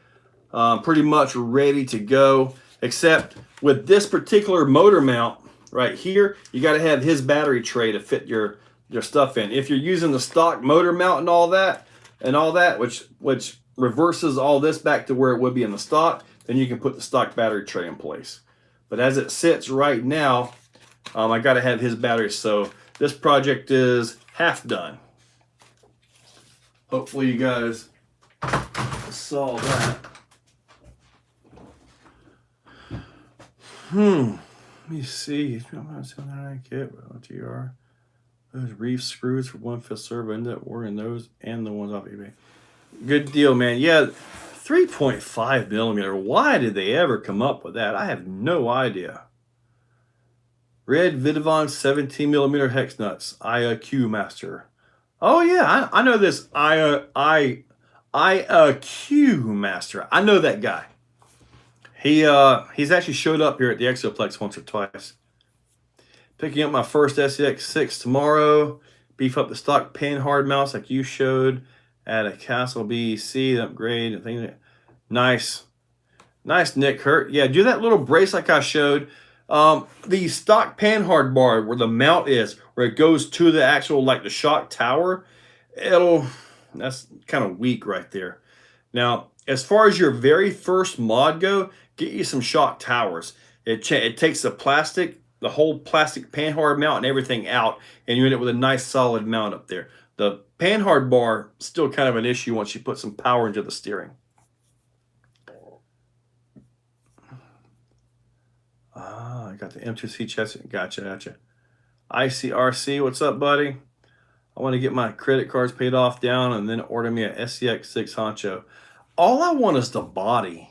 pretty much ready to go, except with this particular motor mount right here, you got to have his battery tray to fit your stuff in. If you're using the stock motor mount and all that, which reverses all this back to where it would be in the stock, then you can put the stock battery tray in place. But as it sits right now, I got to have his battery. So this project is half done. Hopefully you guys saw that. Let me see. Those reef screws for 1/5 servo, ended up ordering those and the ones off eBay. Good deal, man. Yeah, 3.5 millimeter. Why did they ever come up with that? I have no idea. Red Vidavon 17 millimeter hex nuts. IQ Master. Oh yeah, I know this IQ Master. I know that guy. He's actually showed up here at the Exoplex once or twice. Picking up my first SEX6 tomorrow. Beef up the stock pin hard mounts like you showed at a Castle BEC upgrade. I think nice, Nick Hurt. Yeah, do that little brace like I showed. The stock pan hard bar where the mount is, where it goes to the actual, like the shock tower, that's kind of weak right there. Now, as far as your very first mod go, get you some shock towers. It takes the whole plastic pan hard mount and everything out, and you end up with a nice solid mount up there. The pan hard bar still kind of an issue once you put some power into the steering. I got the M2C chassis. Gotcha. ICRC, what's up, buddy? I want to get my credit cards paid off down and then order me a SCX6 Honcho. All I want is the body.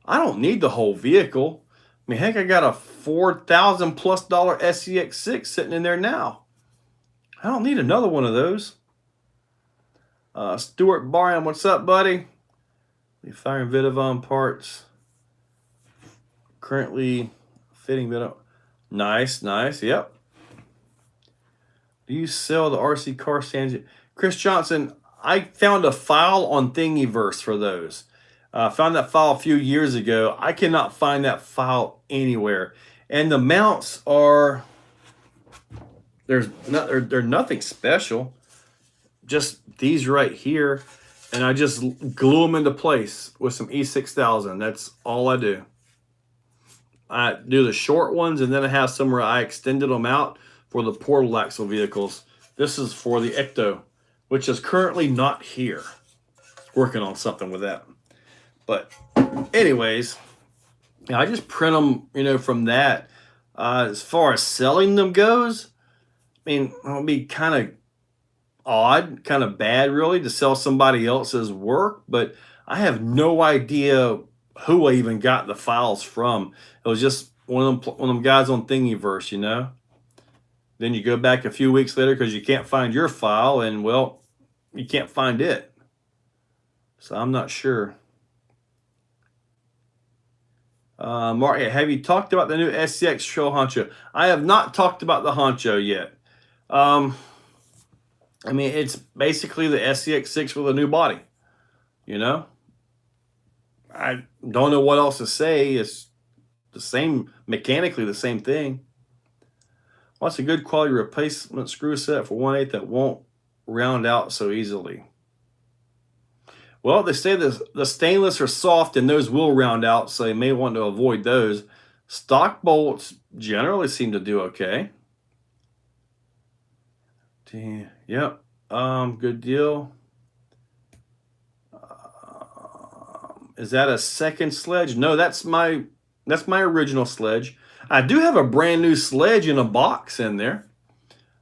I don't need the whole vehicle. I mean, heck, I got a $4,000+ SCX6 sitting in there now. I don't need another one of those. Stuart Barham, what's up, buddy? We firing Vidavon parts. Currently fitting Vidavon. Nice, nice, yep. Do you sell the RC car stands? Chris Johnson, I found a file on Thingiverse for those. I found that file a few years ago. I cannot find that file anywhere. And the mounts are, they're nothing special. Just these right here. And I just glue them into place with some E6000. That's all I do. I do the short ones, and then I have some where I extended them out for the portal axle vehicles. This is for the Ecto, which is currently not here. Working on something with that. But anyways, I just print them, you know, from that. As far as selling them goes, I mean, it'll be kind of odd, kind of bad really to sell somebody else's work, but I have no idea who I even got the files from. It was just one of them guys on Thingiverse, you know. Then you go back a few weeks later because you can't find your file, and well, you can't find it. So I'm not sure. Mark, have you talked about the new SCX Trail Honcho? I have not talked about the Honcho yet. I mean, it's basically the SCX6 with a new body, you know? I don't know what else to say. It's the same, mechanically the same thing. What's a good quality replacement screw set for 1/8 that won't round out so easily? Well, they say the stainless are soft and those will round out, so you may want to avoid those. Stock bolts generally seem to do okay. Yep. Good deal. Is that a second sledge? No, that's my original sledge. I do have a brand new sledge in a box in there.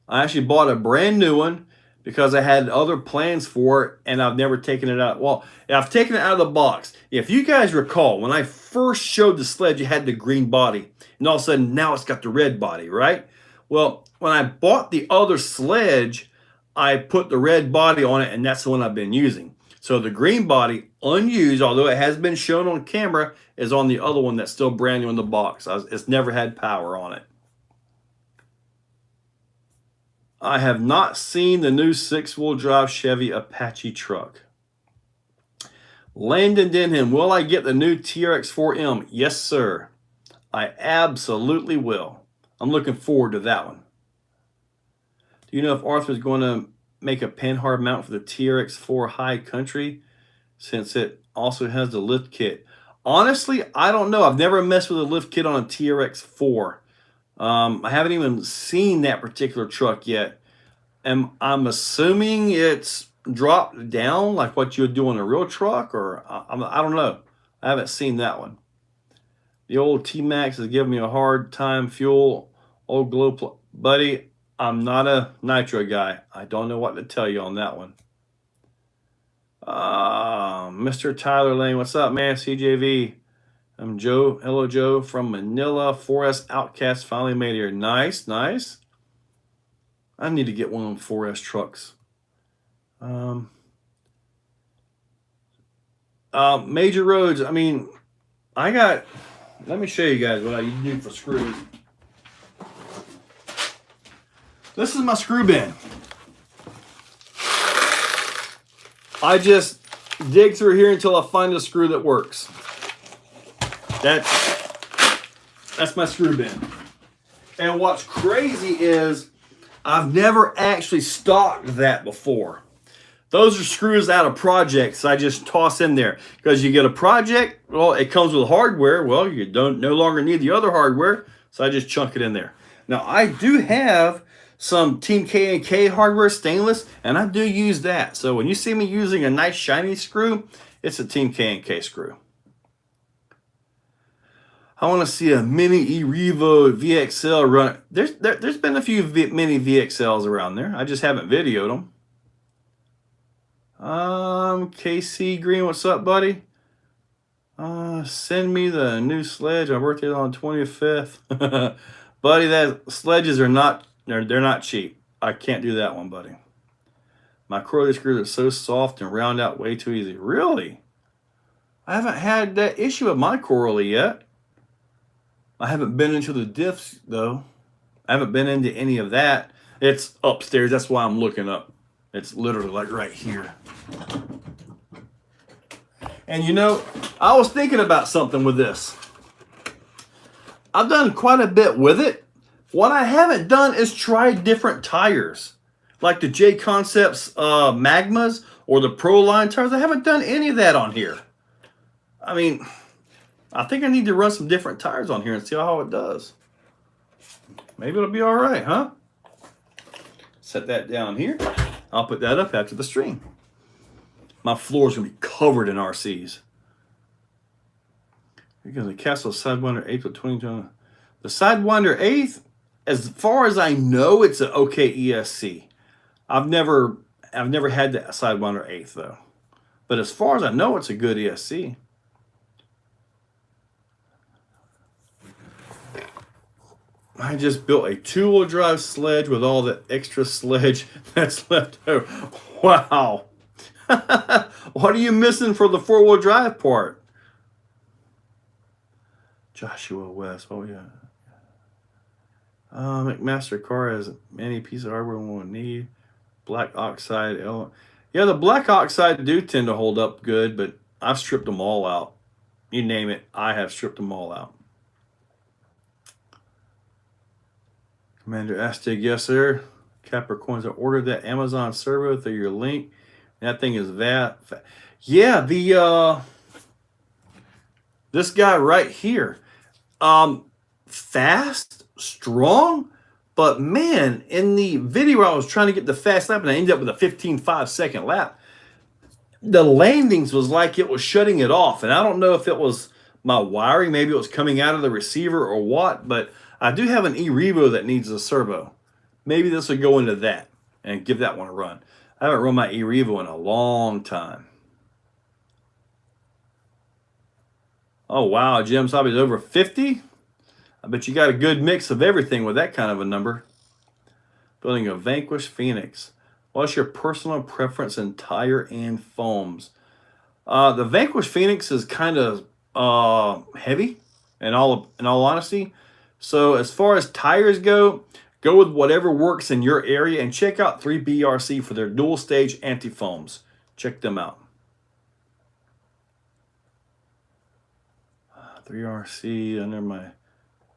I actually bought a brand new one because I had other plans for it and I've never taken it out. Well, I've taken it out of the box. If you guys recall, when I first showed the sledge, it had the green body, and all of a sudden now it's got the red body, right? Well, when I bought the other sledge, I put the red body on it, and that's the one I've been using. So the green body, unused, although it has been shown on camera, is on the other one that's still brand new in the box. It's never had power on it. I have not seen the new 6-wheel drive Chevy Apache truck. Landon Denham, will I get the new TRX4M? Yes, sir. I absolutely will. I'm looking forward to that one. Do you know if Arthur is going to make a panhard mount for the TRX4 High Country, since it also has the lift kit? Honestly, I don't know. I've never messed with a lift kit on a TRX4. I haven't even seen that particular truck yet. And I'm assuming it's dropped down like what you would do on a real truck, or I don't know. I haven't seen that one. The old T-Max is giving me a hard time. Fuel, old glow, buddy. I'm not a nitro guy. I don't know what to tell you on that one. Mr. Tyler Lane, what's up, man? CJV. I'm Joe. Hello, Joe from Manila. 4S Outcast finally made here. Nice, nice. I need to get one of them 4S trucks. Major roads. I mean, let me show you guys what I do for screws. This is my screw bin. I just dig through here until I find a screw that works. That's my screw bin. And what's crazy is I've never actually stocked that before. Those are screws out of projects I just toss in there. Because you get a project, well, it comes with hardware. Well, you no longer need the other hardware, so I just chunk it in there. Now, I do have some Team K&K hardware stainless, and I do use that. So when you see me using a nice shiny screw, it's a Team K&K screw. I want to see a mini eRevo VXL run. There's been a few mini VXLs around there. I just haven't videoed them. KC Green, what's up, buddy? Send me the new sledge. My birthday's on the 25th. Buddy, that sledges are not, they're not cheap. I can't do that one, buddy. My Corley screws are so soft and round out way too easy. Really? I haven't had that issue with my Corley yet. I haven't been into the diffs, though. I haven't been into any of that. It's upstairs. That's why I'm looking up. It's literally like right here. And you know, I was thinking about something with this. I've done quite a bit with it. What I haven't done is try different tires. Like the J Concepts Magmas or the Pro Line tires. I haven't done any of that on here. I mean, I think I need to run some different tires on here and see how it does. Maybe it'll be all right, huh? Set that down here. I'll put that up after the stream. My floor is going to be covered in RCs. Because the Castle Sidewinder 8th with 2020. The Sidewinder 8th, as far as I know, it's an okay ESC. I've never had the Sidewinder 8th though. But as far as I know, it's a good ESC. I just built a two-wheel drive sledge with all the extra sledge that's left over. Wow. What are you missing for the four-wheel drive part? Joshua West. Oh, yeah. McMaster car has any piece of hardware we won't need. Black oxide. Yeah, the black oxide do tend to hold up good, but I've stripped them all out. You name it, I have stripped them all out. Commander Astig, yes, sir. Capricorns, I ordered that Amazon servo through your link. That thing is yeah, this guy right here. Fast, strong, but man, in the video I was trying to get the fast lap and I ended up with a 15.5 second lap. The landings was like it was shutting it off. And I don't know if it was my wiring, maybe it was coming out of the receiver or what, but I do have an eRevo that needs a servo. Maybe this will go into that and give that one a run. I haven't run my eRevo in a long time. Oh, wow. Jim's hobby's over 50. I bet you got a good mix of everything with that kind of a number. Building a Vanquish Phoenix. What's your personal preference in tire and foams? The Vanquish Phoenix is kind of heavy, in all honesty. So as far as tires go with whatever works in your area and check out 3BRC for their dual stage anti-foams. Check them out. 3RC under my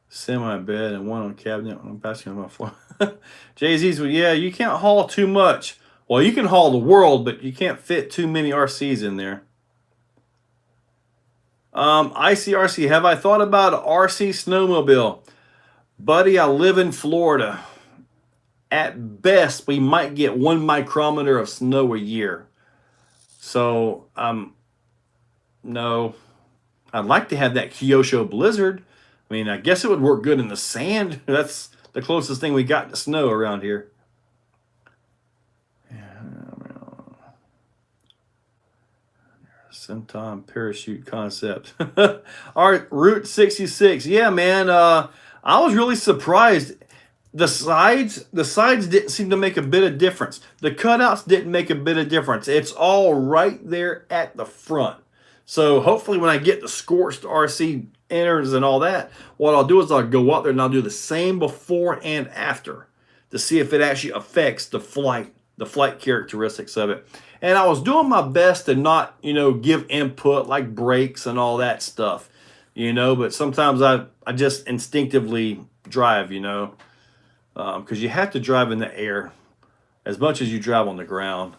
semi-bed and one on cabinet when I'm passing on my floor. Jay-Z's, well, yeah, you can't haul too much. Well, you can haul the world, but you can't fit too many RCs in there. ICRC, have I thought about an RC snowmobile? Buddy, I live in Florida. At best, we might get 1 micrometer of snow a year. So, no. I'd like to have that Kyosho blizzard. I mean, I guess it would work good in the sand. That's the closest thing we got to snow around here. Centom parachute concept. All right, Route 66. Yeah, man. I was really surprised. The sides didn't seem to make a bit of difference. The cutouts didn't make a bit of difference. It's all right there at the front. So hopefully when I get the scorched RC innards and all that, what I'll do is I'll go up there and I'll do the same before and after to see if it actually affects the flight characteristics of it. And I was doing my best to not, give input like brakes and all that stuff, but sometimes I just instinctively drive, because you have to drive in the air as much as you drive on the ground.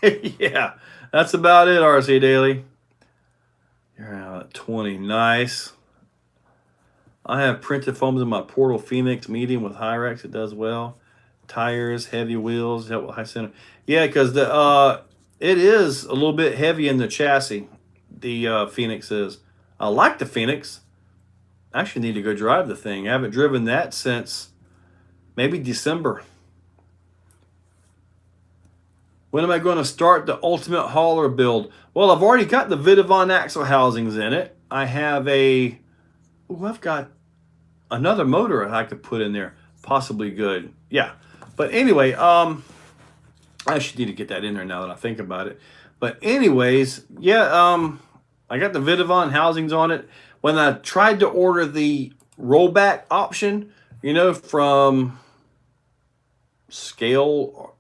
Yeah, that's about it, RC Daily. You're out at 20. Nice. I have printed foams in my Portal Phoenix medium with Hyrax. It does well. Tires, heavy wheels, help with high center. Yeah, because it is a little bit heavy in the chassis. The Phoenix is. I like the Phoenix. I actually need to go drive the thing. I haven't driven that since maybe December. When am I going to start the ultimate hauler build? Well, I've already got the Vidavon axle housings in it. I have a... Ooh, I've got another motor I could put in there. Possibly good. Yeah. But anyway, I actually need to get that in there now that I think about it. But anyways, yeah, I got the Vidavon housings on it. When I tried to order the rollback option, you know, from Scale...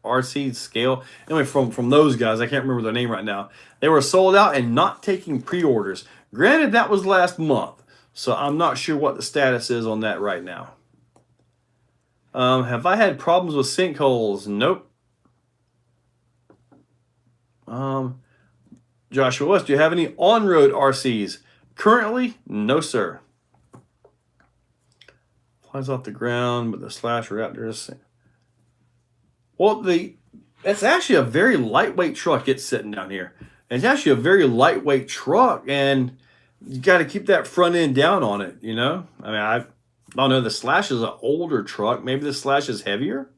RC Scale. Anyway, from those guys, I can't remember their name right now. They were sold out and not taking pre-orders. Granted, that was last month, so I'm not sure what the status is on that right now. Have I had problems with sinkholes? Nope. Joshua West, do you have any on-road RCs? Currently, no, sir. Flies off the ground, but the slash raptors. Well, that's actually a very lightweight truck it's sitting down here. It's actually a very lightweight truck, and you got to keep that front end down on it, you know? I mean, I don't know. The Slash is an older truck. Maybe the Slash is heavier?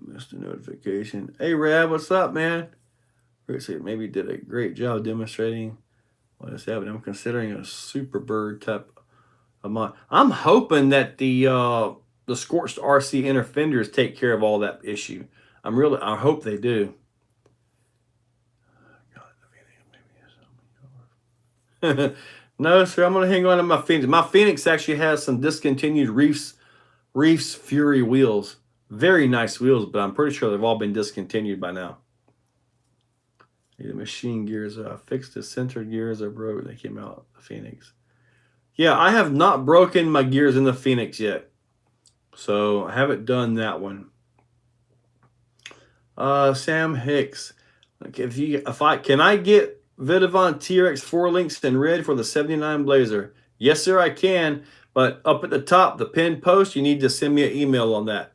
Missed a notification. Hey, Rab, what's up, man? Maybe did a great job demonstrating what is happening. I'm considering a Super Bird type. I'm hoping that the Scorched RC inner fenders take care of all that issue. I hope they do. No, sir, I'm gonna hang on to my Phoenix. My Phoenix actually has some discontinued Reefs Fury wheels. Very nice wheels, but I'm pretty sure they've all been discontinued by now. The machine gears, fixed the center gears are broke. They came out the Phoenix. Yeah, I have not broken my gears in the Phoenix yet. So I haven't done that one. Sam Hicks. Can I get Vidavon TRX 4 links in red for the 79 Blazer? Yes, sir, I can. But up at the top, the pinned post, you need to send me an email on that.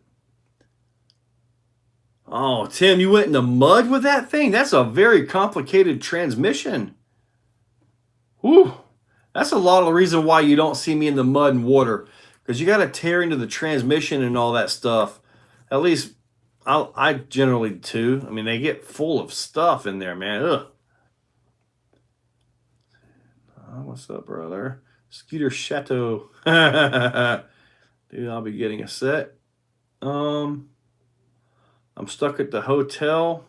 Oh, Tim, you went in the mud with that thing? That's a very complicated transmission. Whew. That's a lot of the reason why you don't see me in the mud and water, because you got to tear into the transmission and all that stuff. At least I generally do. I mean, they get full of stuff in there, man. Ugh. What's up, brother? Skeeter Chateau. Dude, I'll be getting a set. I'm stuck at the hotel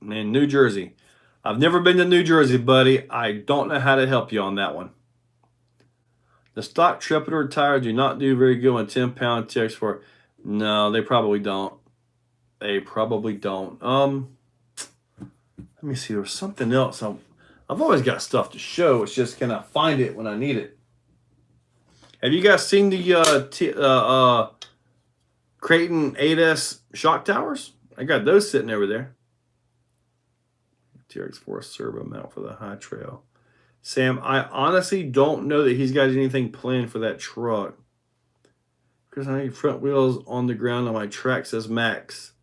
in New Jersey. I've never been to New Jersey, buddy. I don't know how to help you on that one. The stock Trepidor tires do not do very good on 10-pound TX4. No, they probably don't. They probably don't. Let me see. There was something else. I've always got stuff to show. It's just, can I find it when I need it? Have you guys seen the Creighton 8S shock towers? I got those sitting over there. TRX4 servo mount for the high trail. Sam, I honestly don't know that he's got anything planned for that truck, because I need front wheels on the ground on my Traxxas Max.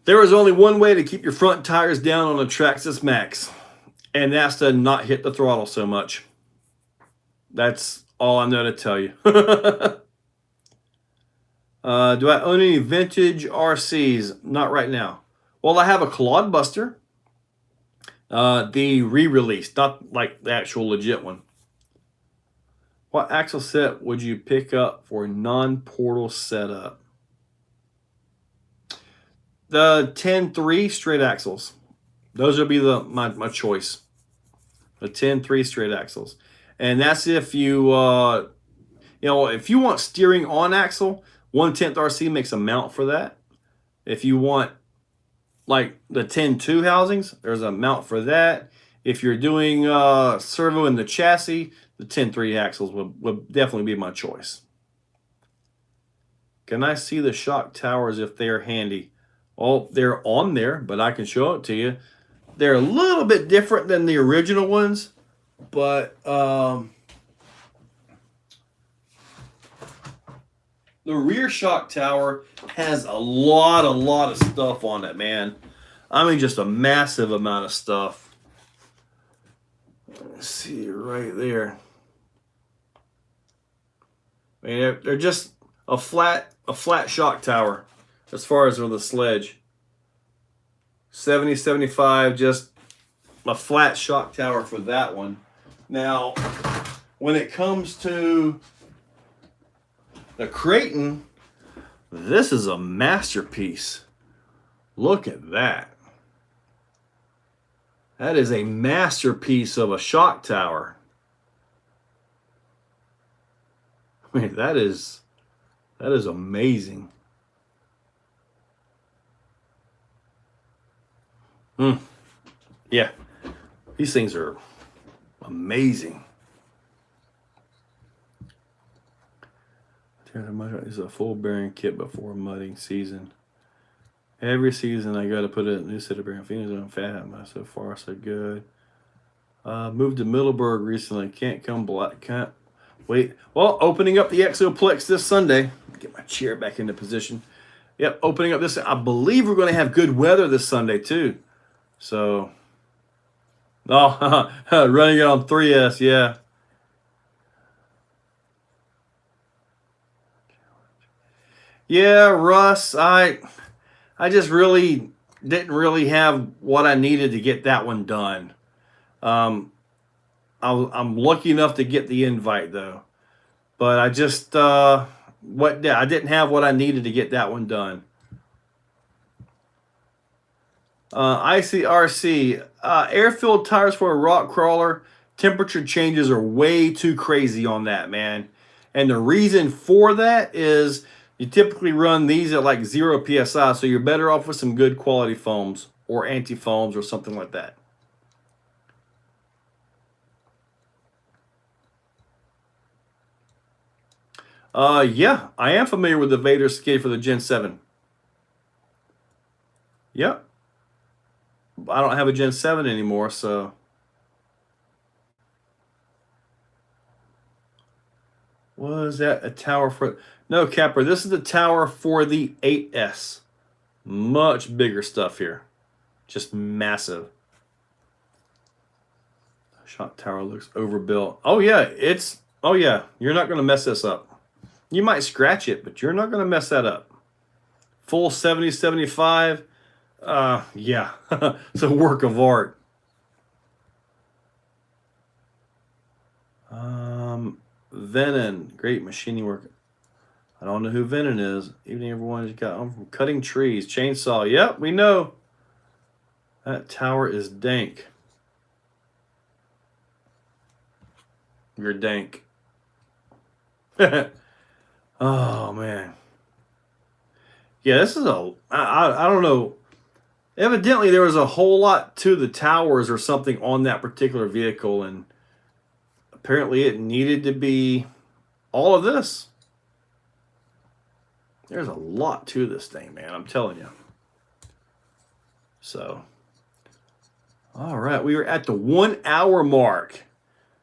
There is only one way to keep your front tires down on a Traxxas Max, and that's to not hit the throttle so much. That's all I know to tell you. Do I own any vintage RCs? Not right now. Well, I have a Clodbuster. The re-release, not like the actual legit one. What axle set would you pick up for a non-portal setup? The 10-3 straight axles. Those would be my choice. The 10-3 straight axles. And that's if you, if you want steering on axle, 1/10 RC makes a mount for that. If you want like the 10-2 housings, there's a mount for that. If you're doing servo in the chassis, the 10-3 axles would definitely be my choice. Can I see the shock towers if they're handy? Well, they're on there, but I can show it to you. They're a little bit different than the original ones, but the rear shock tower has a lot of stuff on it, man. I mean, just a massive amount of stuff. Let's see right there. I mean, they're just a flat shock tower as far as with the sledge. 70, 75, just a flat shock tower for that one. Now, when it comes to the Creighton, this is a masterpiece. Look at that. That is a masterpiece of a shock tower. I mean, that is amazing. Yeah, these things are amazing. This is a full bearing kit before mudding season. Every season I got to put a new set of bearing fins on fat. So far so good. Moved to Middleburg recently. Can't come black. Can't wait. Well, opening up the Exoplex this Sunday. Get my chair back into position. Yep, opening up this. I believe we're going to have good weather this Sunday too. So, running it on 3S, yeah. Yeah, Russ, I just really didn't really have what I needed to get that one done. I'm lucky enough to get the invite though, but I just I didn't have what I needed to get that one done. ICRC, air-filled tires for a rock crawler. Temperature changes are way too crazy on that, man. And the reason for that is you typically run these at like 0 PSI, so you're better off with some good quality foams or anti-foams or something like that. Yeah, I am familiar with the Vader skid for the Gen 7. Yep. I don't have a Gen 7 anymore, so. Was that a tower for? No, Capper, this is the tower for the 8S. Much bigger stuff here. Just massive. Shot tower looks overbuilt. Oh yeah, you're not going to mess this up. You might scratch it, but you're not going to mess that up. Full 70, 75. Yeah, it's a work of art. Venom, great machining work. I don't know who Venom is. Even everyone's got them from cutting trees. Chainsaw, yep, we know. That tower is dank. You're dank. Oh, man. Yeah, this is I don't know. Evidently, there was a whole lot to the towers or something on that particular vehicle, and apparently it needed to be all of this. There's a lot to this thing, man. I'm telling you. So, all right. We are at the 1 hour mark,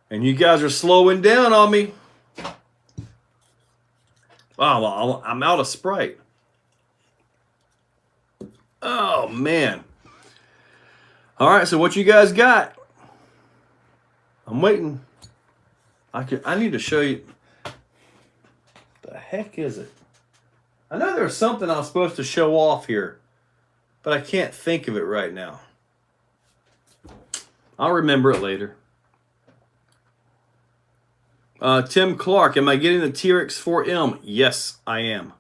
and you guys are slowing down on me. Oh, I'm out of Sprite. Oh, man. All right, so what you guys got? I'm waiting. I need to show you. The heck is it? I know there's something I'm supposed to show off here, but I can't think of it right now. I'll remember it later. Tim Clark, am I getting the T-Rex 4M? Yes, I am.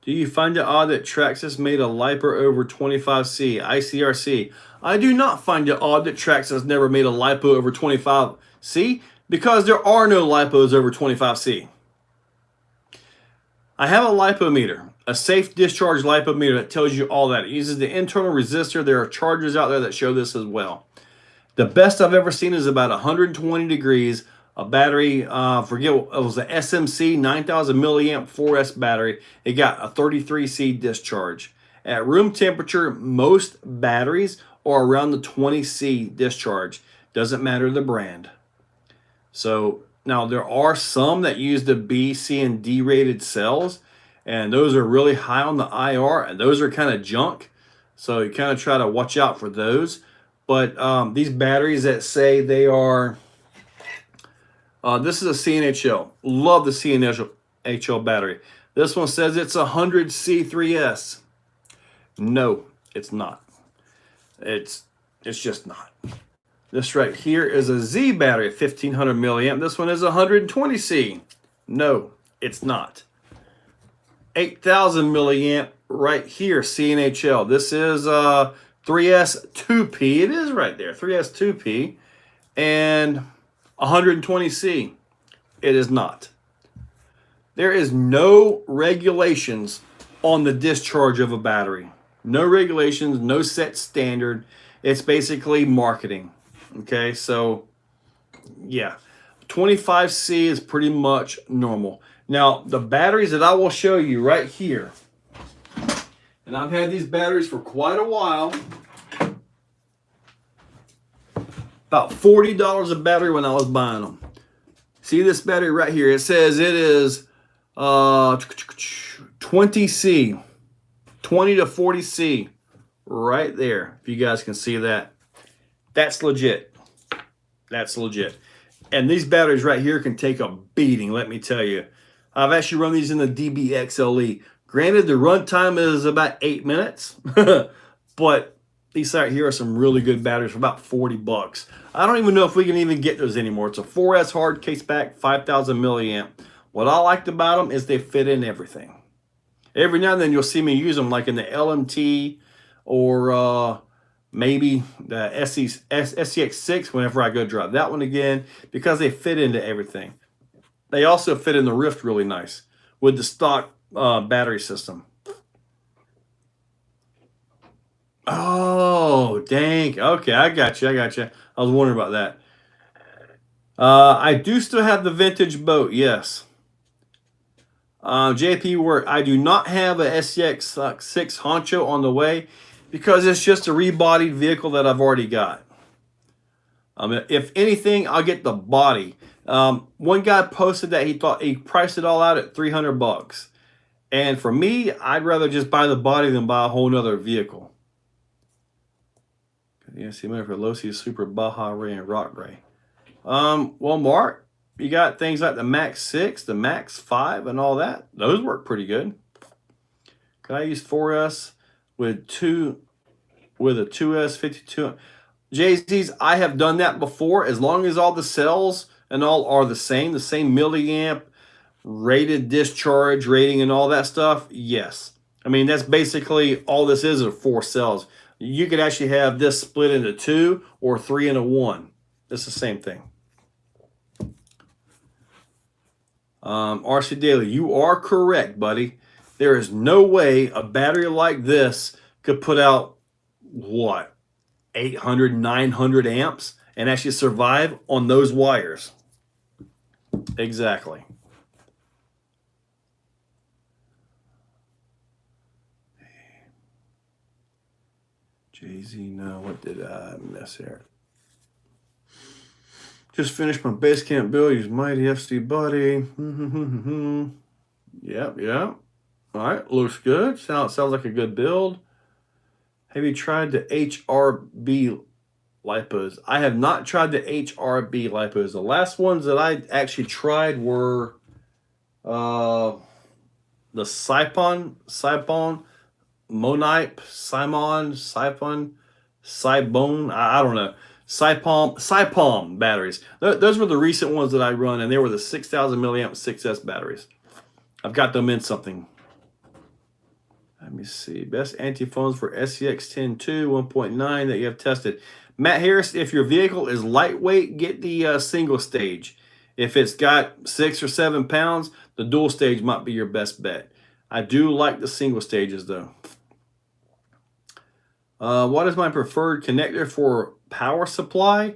Do you find it odd that Traxxas made a Lipo over 25C? ICRC. I do not find it odd that Traxxas never made a Lipo over 25C because there are no Lipos over 25C. I have a lipometer, a safe discharge lipometer that tells you all that. It uses the internal resistor. There are chargers out there that show this as well. The best I've ever seen is about 120 degrees. A battery, forget what it was, the SMC 9000 milliamp 4S battery. It got a 33C discharge. At room temperature, most batteries are around the 20C discharge. Doesn't matter the brand. So now there are some that use the B, C, and D rated cells, and those are really high on the IR, and those are kind of junk. So you kind of try to watch out for those. But these batteries that say they are, this is a CNHL. Love the CNHL battery. This one says it's 100C3S. No, it's not. It's just not. This right here is a Z battery, 1500 milliamp. This one is 120C. No, it's not. 8000 milliamp right here, CNHL. This is 3S2P. It is right there, 3S2P. And 120C. It is not. There is no regulations on the discharge of a battery. No regulations, no set standard. It's basically marketing. Okay, so yeah, 25C is pretty much normal. Now, the batteries that I will show you right here, and I've had these batteries for quite a while, about $40 a battery when I was buying them. See this battery right here? It says it is 20C, 20 to 40C, right there. If you guys can see that, that's legit. That's legit. And these batteries right here can take a beating, let me tell you. I've actually run these in the DBXLE. Granted, the runtime is about 8 minutes, but these right here are some really good batteries for about 40 bucks. I don't even know if we can even get those anymore. It's a 4S hard case back, 5000 milliamp. What I liked about them is they fit in everything. Every now and then you'll see me use them like in the LMT or maybe the SCX6 whenever I go drive that one again, because they fit into everything. They also fit in the Rift really nice with the stock battery system. Oh, dang. Okay, I got you. I was wondering about that. I do still have the vintage boat, yes. JP work. I do not have a SCX6 Honcho on the way because it's just a rebodied vehicle that I've already got. If anything, I'll get the body. One guy posted that he thought he priced it all out at 300 bucks. And for me, I'd rather just buy the body than buy a whole nother vehicle. Yeah, see, for Losi Super Baja Ray and Rock Gray. Well, Mark, you got things like the Max 6, the Max 5, and all that. Those work pretty good. Can I use 4S with a 2S 52? JZ's, I have done that before. As long as all the cells and all are the same milliamp, rated discharge rating and all that stuff, yes. I mean, that's basically all this is 4 cells. You could actually have this split into 2 or 3 into 1. It's the same thing. RC Daily, you are correct, buddy. There is no way a battery like this could put out, what, 800, 900 amps and actually survive on those wires. Exactly. Jay-Z, no, what did I miss here? Just finished my base camp build. Use Mighty FC Buddy. Yep. All right, looks good. Sounds like a good build. Have you tried the HRB Lipos? I have not tried the HRB Lipos. The last ones that I actually tried were the Sipon, Monipe, Sibone, I don't know. Sipom batteries. Those were the recent ones that I run, and they were the 6000 milliamp 6S batteries. I've got them in something. Let me see. Best anti-phones for SCX10 2 1.9 that you have tested. Matt Harris, if your vehicle is lightweight, get the single stage. If it's got 6 or 7 pounds, the dual stage might be your best bet. I do like the single stages though. What is my preferred connector for power supply?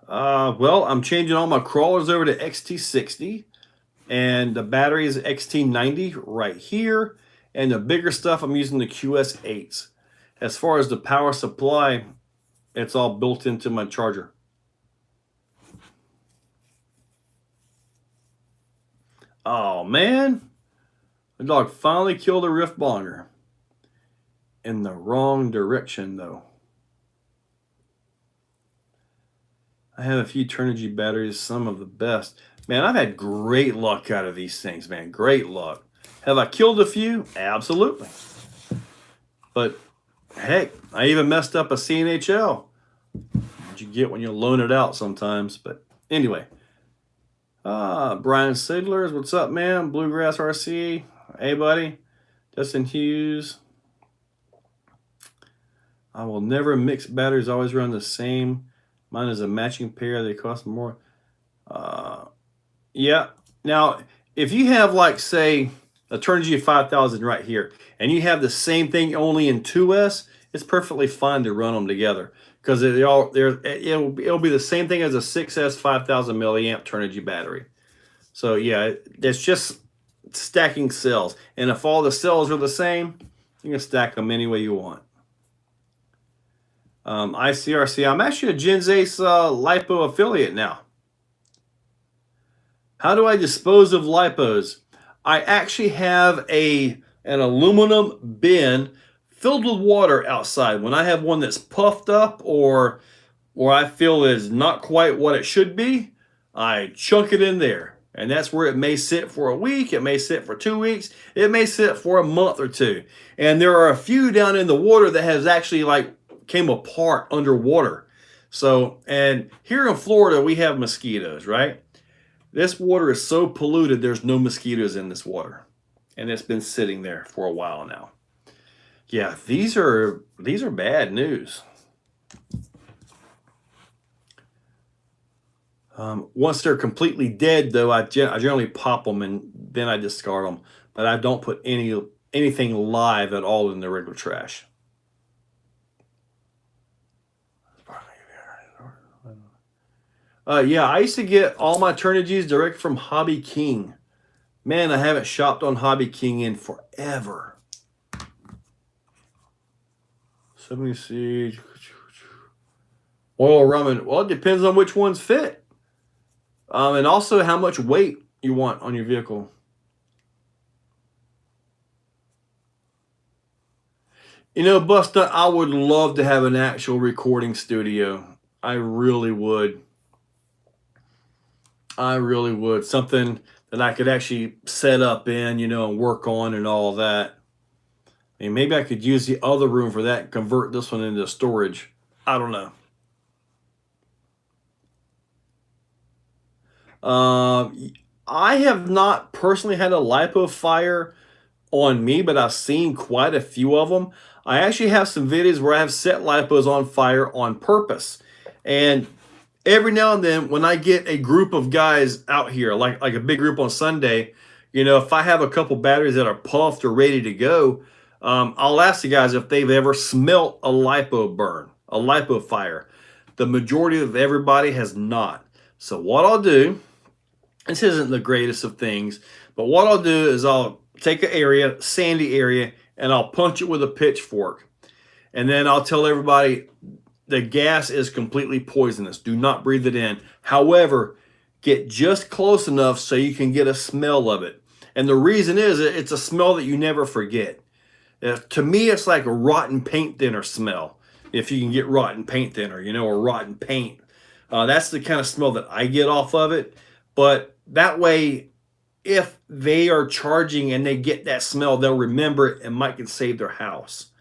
Well, I'm changing all my crawlers over to XT60, and the battery is XT90 right here, and the bigger stuff I'm using the QS8s. As far as the power supply, it's all built into my charger. Oh man, the dog finally killed a Rift Bonger. in the wrong direction, though. I have a few Turnigy batteries, some of the best. Man, I've had great luck out of these things, man. Great luck. Have I killed a few? Absolutely. But, heck, I even messed up a CNHL. What you get when you loan it out sometimes. But anyway. Brian Sidlers, what's up, man? Bluegrass RC. Hey, buddy. Justin Hughes. I will never mix batteries. Always run the same. Mine is a matching pair. They cost more. Yeah. Now, if you have, like, say, a Turnigy 5000 right here, and you have the same thing only in 2S, it's perfectly fine to run them together because it'll be the same thing as a 6S 5000 milliamp Turnigy battery. So yeah, it's just stacking cells, and if all the cells are the same, you can stack them any way you want. ICRC, I'm actually a Genzace Lipo affiliate now. How do I dispose of lipos? I actually have an aluminum bin filled with water outside. When I have one that's puffed up or I feel is not quite what it should be, I chunk it in there. And that's where it may sit for a week. It may sit for 2 weeks. It may sit for a month or two. And there are a few down in the water that has actually like came apart underwater. So, and here in Florida, we have mosquitoes, right? This water is so polluted, there's no mosquitoes in this water. And it's been sitting there for a while now. Yeah, these are bad news. Once they're completely dead, though, I generally pop them and then I discard them. But I don't put anything live at all in the regular trash. Yeah, I used to get all my Turnigys direct from Hobby King. Man, I haven't shopped on Hobby King in forever. 70 Siege. Oil ramen. Well, it depends on which ones fit. And also how much weight you want on your vehicle. You know, Busta, I would love to have an actual recording studio. I really would. I really would. Something that I could actually set up in, you know, and work on and all that. I mean, maybe I could use the other room for that and convert this one into storage. I don't know. I have not personally had a lipo fire on me, but I've seen quite a few of them. I actually have some videos where I have set lipos on fire on purpose. And every now and then when I get a group of guys out here, like a big group on Sunday, you know, if I have a couple batteries that are puffed or ready to go, I'll ask the guys if they've ever smelt a lipo burn, a lipo fire. The majority of everybody has not. So what I'll do, this isn't the greatest of things, but what I'll do is I'll take an area, sandy area, and I'll punch it with a pitchfork. And then I'll tell everybody the gas is completely poisonous. Do not breathe it in. However, get just close enough so you can get a smell of it. And the reason is it's a smell that you never forget. To me, it's like a rotten paint thinner smell. If you can get rotten paint thinner, you know, or rotten paint. That's the kind of smell that I get off of it. But that way, if they are charging and they get that smell, they'll remember it and might can save their house.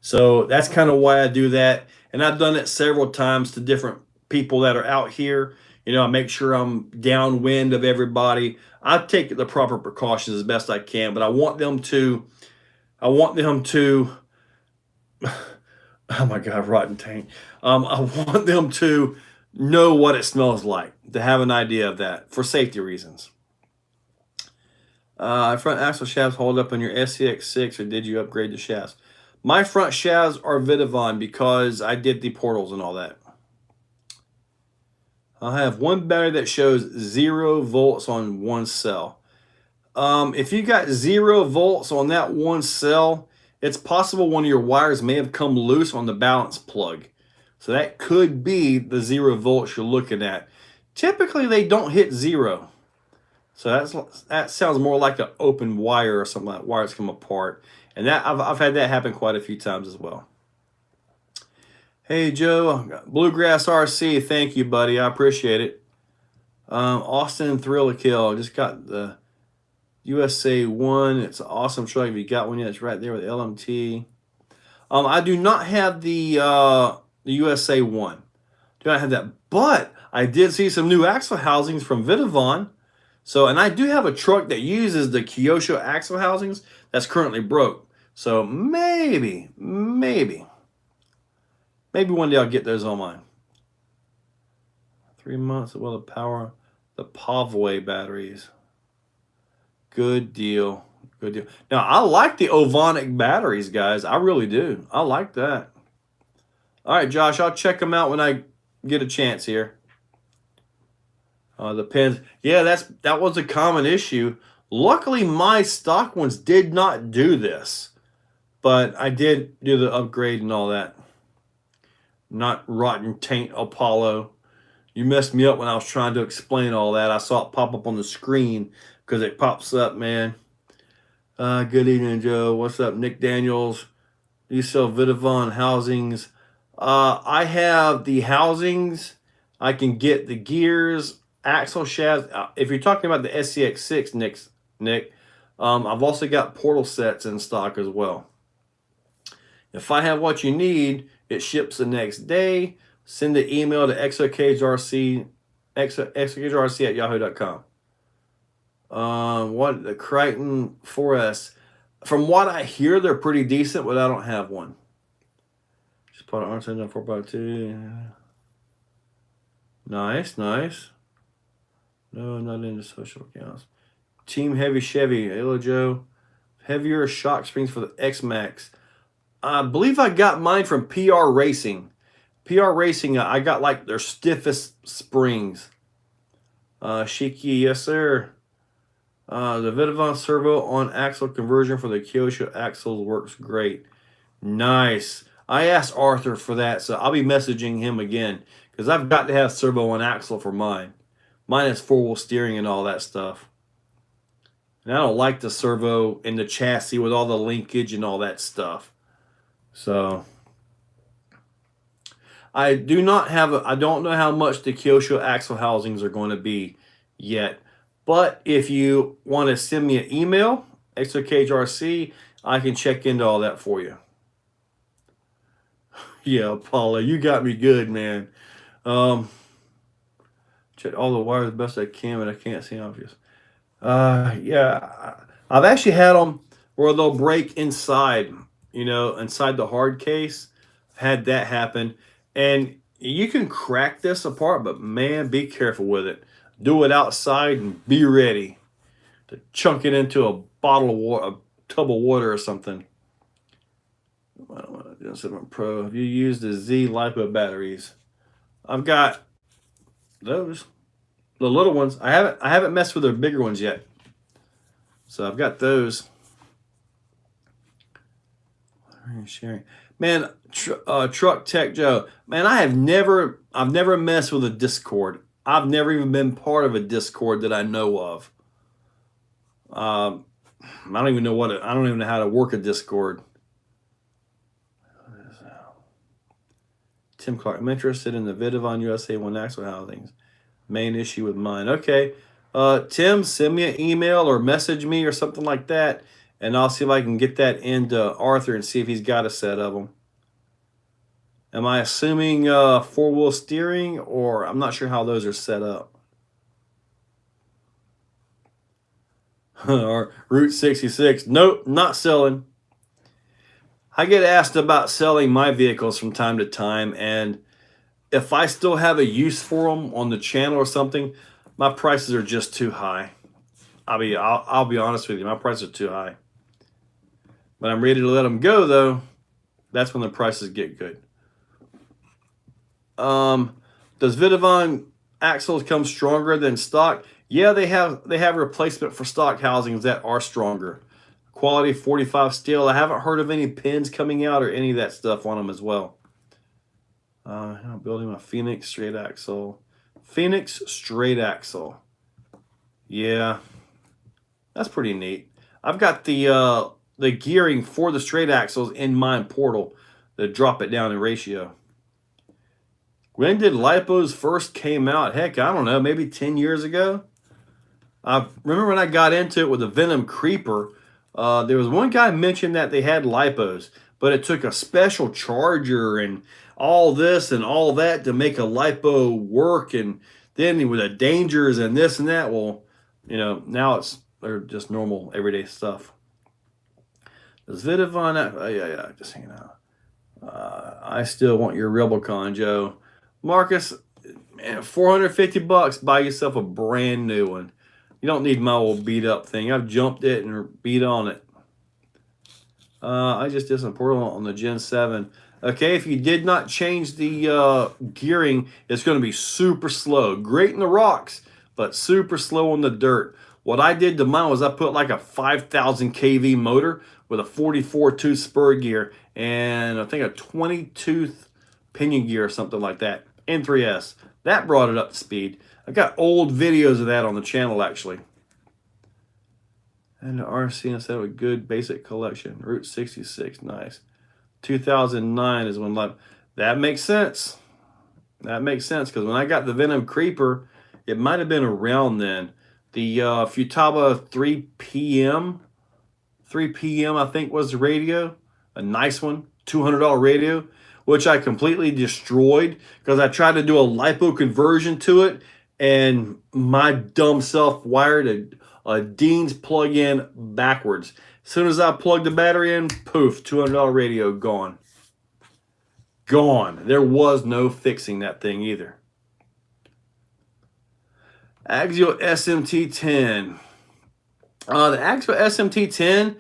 So that's kind of why I do that. And I've done it several times to different people that are out here. You know, I make sure I'm downwind of everybody. I take the proper precautions as best I can, but I want them to, oh my God, rotten taint. I want them to know what it smells like, to have an idea of that for safety reasons. Front axle shafts hold up on your SCX6, or did you upgrade the shafts? My front shafts are Vidavon because I did the portals and all that. I have one battery that shows 0 volts on one cell. If you got 0 volts on that one cell, it's possible one of your wires may have come loose on the balance plug. So that could be the 0 volts you're looking at. Typically, they don't hit 0. So that sounds more like an open wire or something like wires come apart. And that I've had that happen quite a few times as well. Hey, Joe, Bluegrass RC, thank you, buddy. I appreciate it. Austin Thrill to Kill, just got the USA 1. It's an awesome truck. If you got one yet, it's right there with LMT. I do not have the USA 1. Do not have that, but I did see some new axle housings from Vidavon. So, and I do have a truck that uses the Kyosho axle housings that's currently broke. So maybe one day I'll get those on mine. 3 months of the power, the Pavway batteries. Good deal. Good deal. Now, I like the Ovonic batteries, guys. I really do. I like that. All right, Josh, I'll check them out when I get a chance here. The pins. Yeah, that was a common issue. Luckily, my stock ones did not do this. But I did do the upgrade and all that. Not Rotten Taint Apollo. You messed me up when I was trying to explain all that. I saw it pop up on the screen because it pops up, man. Good evening, Joe. What's up, Nick Daniels? Do you sell Vidavon housings? I have the housings. I can get the gears, axle shafts. If you're talking about the SCX6, Nick, I've also got portal sets in stock as well. If I have what you need, it ships the next day. Send the email to exocagerc, exocagerc at yahoo.com. What the Crichton 4S? From what I hear, they're pretty decent, but I don't have one. Just put an Arsenal on 4x2. Nice. No, not into social accounts. Team Heavy Chevy. Hello, Joe. Heavier shock springs for the X-Max. I believe I got mine from PR Racing. PR Racing, I got like their stiffest springs. Shiki, yes, sir. The Vidavon servo on axle conversion for the Kyosho axles works great. Nice. I asked Arthur for that, so I'll be messaging him again because I've got to have servo on axle for mine. Mine is four-wheel steering and all that stuff. And I don't like the servo in the chassis with all the linkage and all that stuff. So I do not have I don't know how much the Kyosho axle housings are going to be yet. But if you want to send me an email, ExoCageRC, I can check into all that for you. Yeah, Paula, you got me good, man. Check all the wires the best I can, but I can't see obvious. Yeah, I've actually had them where they'll break inside, inside the hard case. I've had that happen. And you can crack this apart, but man, be careful with it. Do it outside and be ready to chunk it into a bottle of water, a tub of water or something. I don't want to do something pro. Have you used the Z Lipo batteries? I've got those, the little ones. I haven't messed with the bigger ones yet. So I've got those. Sharing. Man, Truck Tech Joe. Man, I've never messed with a Discord. I've never even been part of a Discord that I know of. I don't even know I don't even know how to work a Discord. Tim Clark, I'm interested in the Vidavon USA 1 axle housings. Main issue with mine. Okay. Tim, send me an email or message me or something like that, and I'll see if I can get that into Arthur and see if he's got a set of them. Am I assuming four-wheel steering, or I'm not sure how those are set up. Or Route 66. Nope, not selling. I get asked about selling my vehicles from time to time, and if I still have a use for them on the channel or something, my prices are just too high. I'll be honest with you, my prices are too high. But I'm ready to let them go, though. That's when the prices get good. Does Vidavon axles come stronger than stock? Yeah, they have replacement for stock housings that are stronger. Quality 45 steel. I haven't heard of any pins coming out or any of that stuff on them as well. I'm building my Phoenix straight axle. Phoenix straight axle. Yeah, that's pretty neat. I've got the the gearing for the straight axles in my portal to drop it down in ratio. When did Lipos first came out? Heck, I don't know, maybe 10 years ago. I remember when I got into it with the Venom Creeper, there was one guy mentioned that they had Lipos, but it took a special charger and all this and all that to make a Lipo work, and then with the dangers and this and that. Well, you know, now they're just normal everyday stuff. Does Vidavon, yeah, just hanging out. I still want your Rebelcon, Joe. Marcus, man, $450, buy yourself a brand new one. You don't need my old beat up thing. I've jumped it and beat on it. I just did some portal on the Gen 7. Okay, if you did not change the gearing, it's going to be super slow. Great in the rocks, but super slow in the dirt. What I did to mine was I put like a 5,000 kV motor with a 44-tooth spur gear and I think a 20-tooth pinion gear or something like that. N3S. That brought it up to speed. I got old videos of that on the channel actually. And the RC instead of a good basic collection. Route 66, nice. 2009 is when that makes sense. That makes sense because when I got the Venom Creeper, it might have been around then. The Futaba 3PM I think was the radio. A nice one, $200 radio, which I completely destroyed because I tried to do a lipo conversion to it and my dumb self wired a Dean's plug-in backwards. As soon as I plugged the battery in, poof, $200 radio gone. Gone. There was no fixing that thing either. Axio SMT10. The Axio SMT10,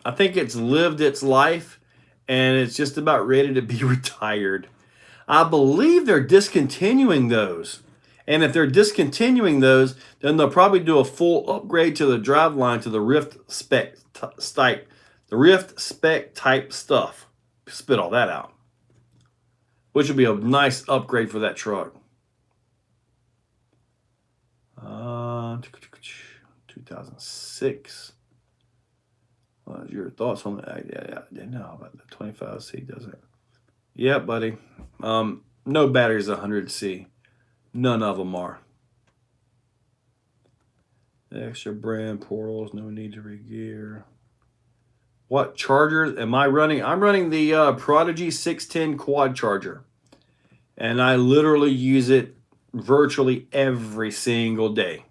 I think it's lived its life and it's just about ready to be retired. I believe they're discontinuing those. And if they're discontinuing those, then they'll probably do a full upgrade to the driveline to the Rift spec type, the Rift spec type stuff. Spit all that out, which would be a nice upgrade for that truck. 2006. What are your thoughts on that? Yeah, I didn't know about the 25C, does it? Yeah, buddy. No batteries 100C. None of them are. Extra brand portals, no need to regear. What chargers am I running? I'm running the Prodigy 610 quad charger. And I literally use it virtually every single day.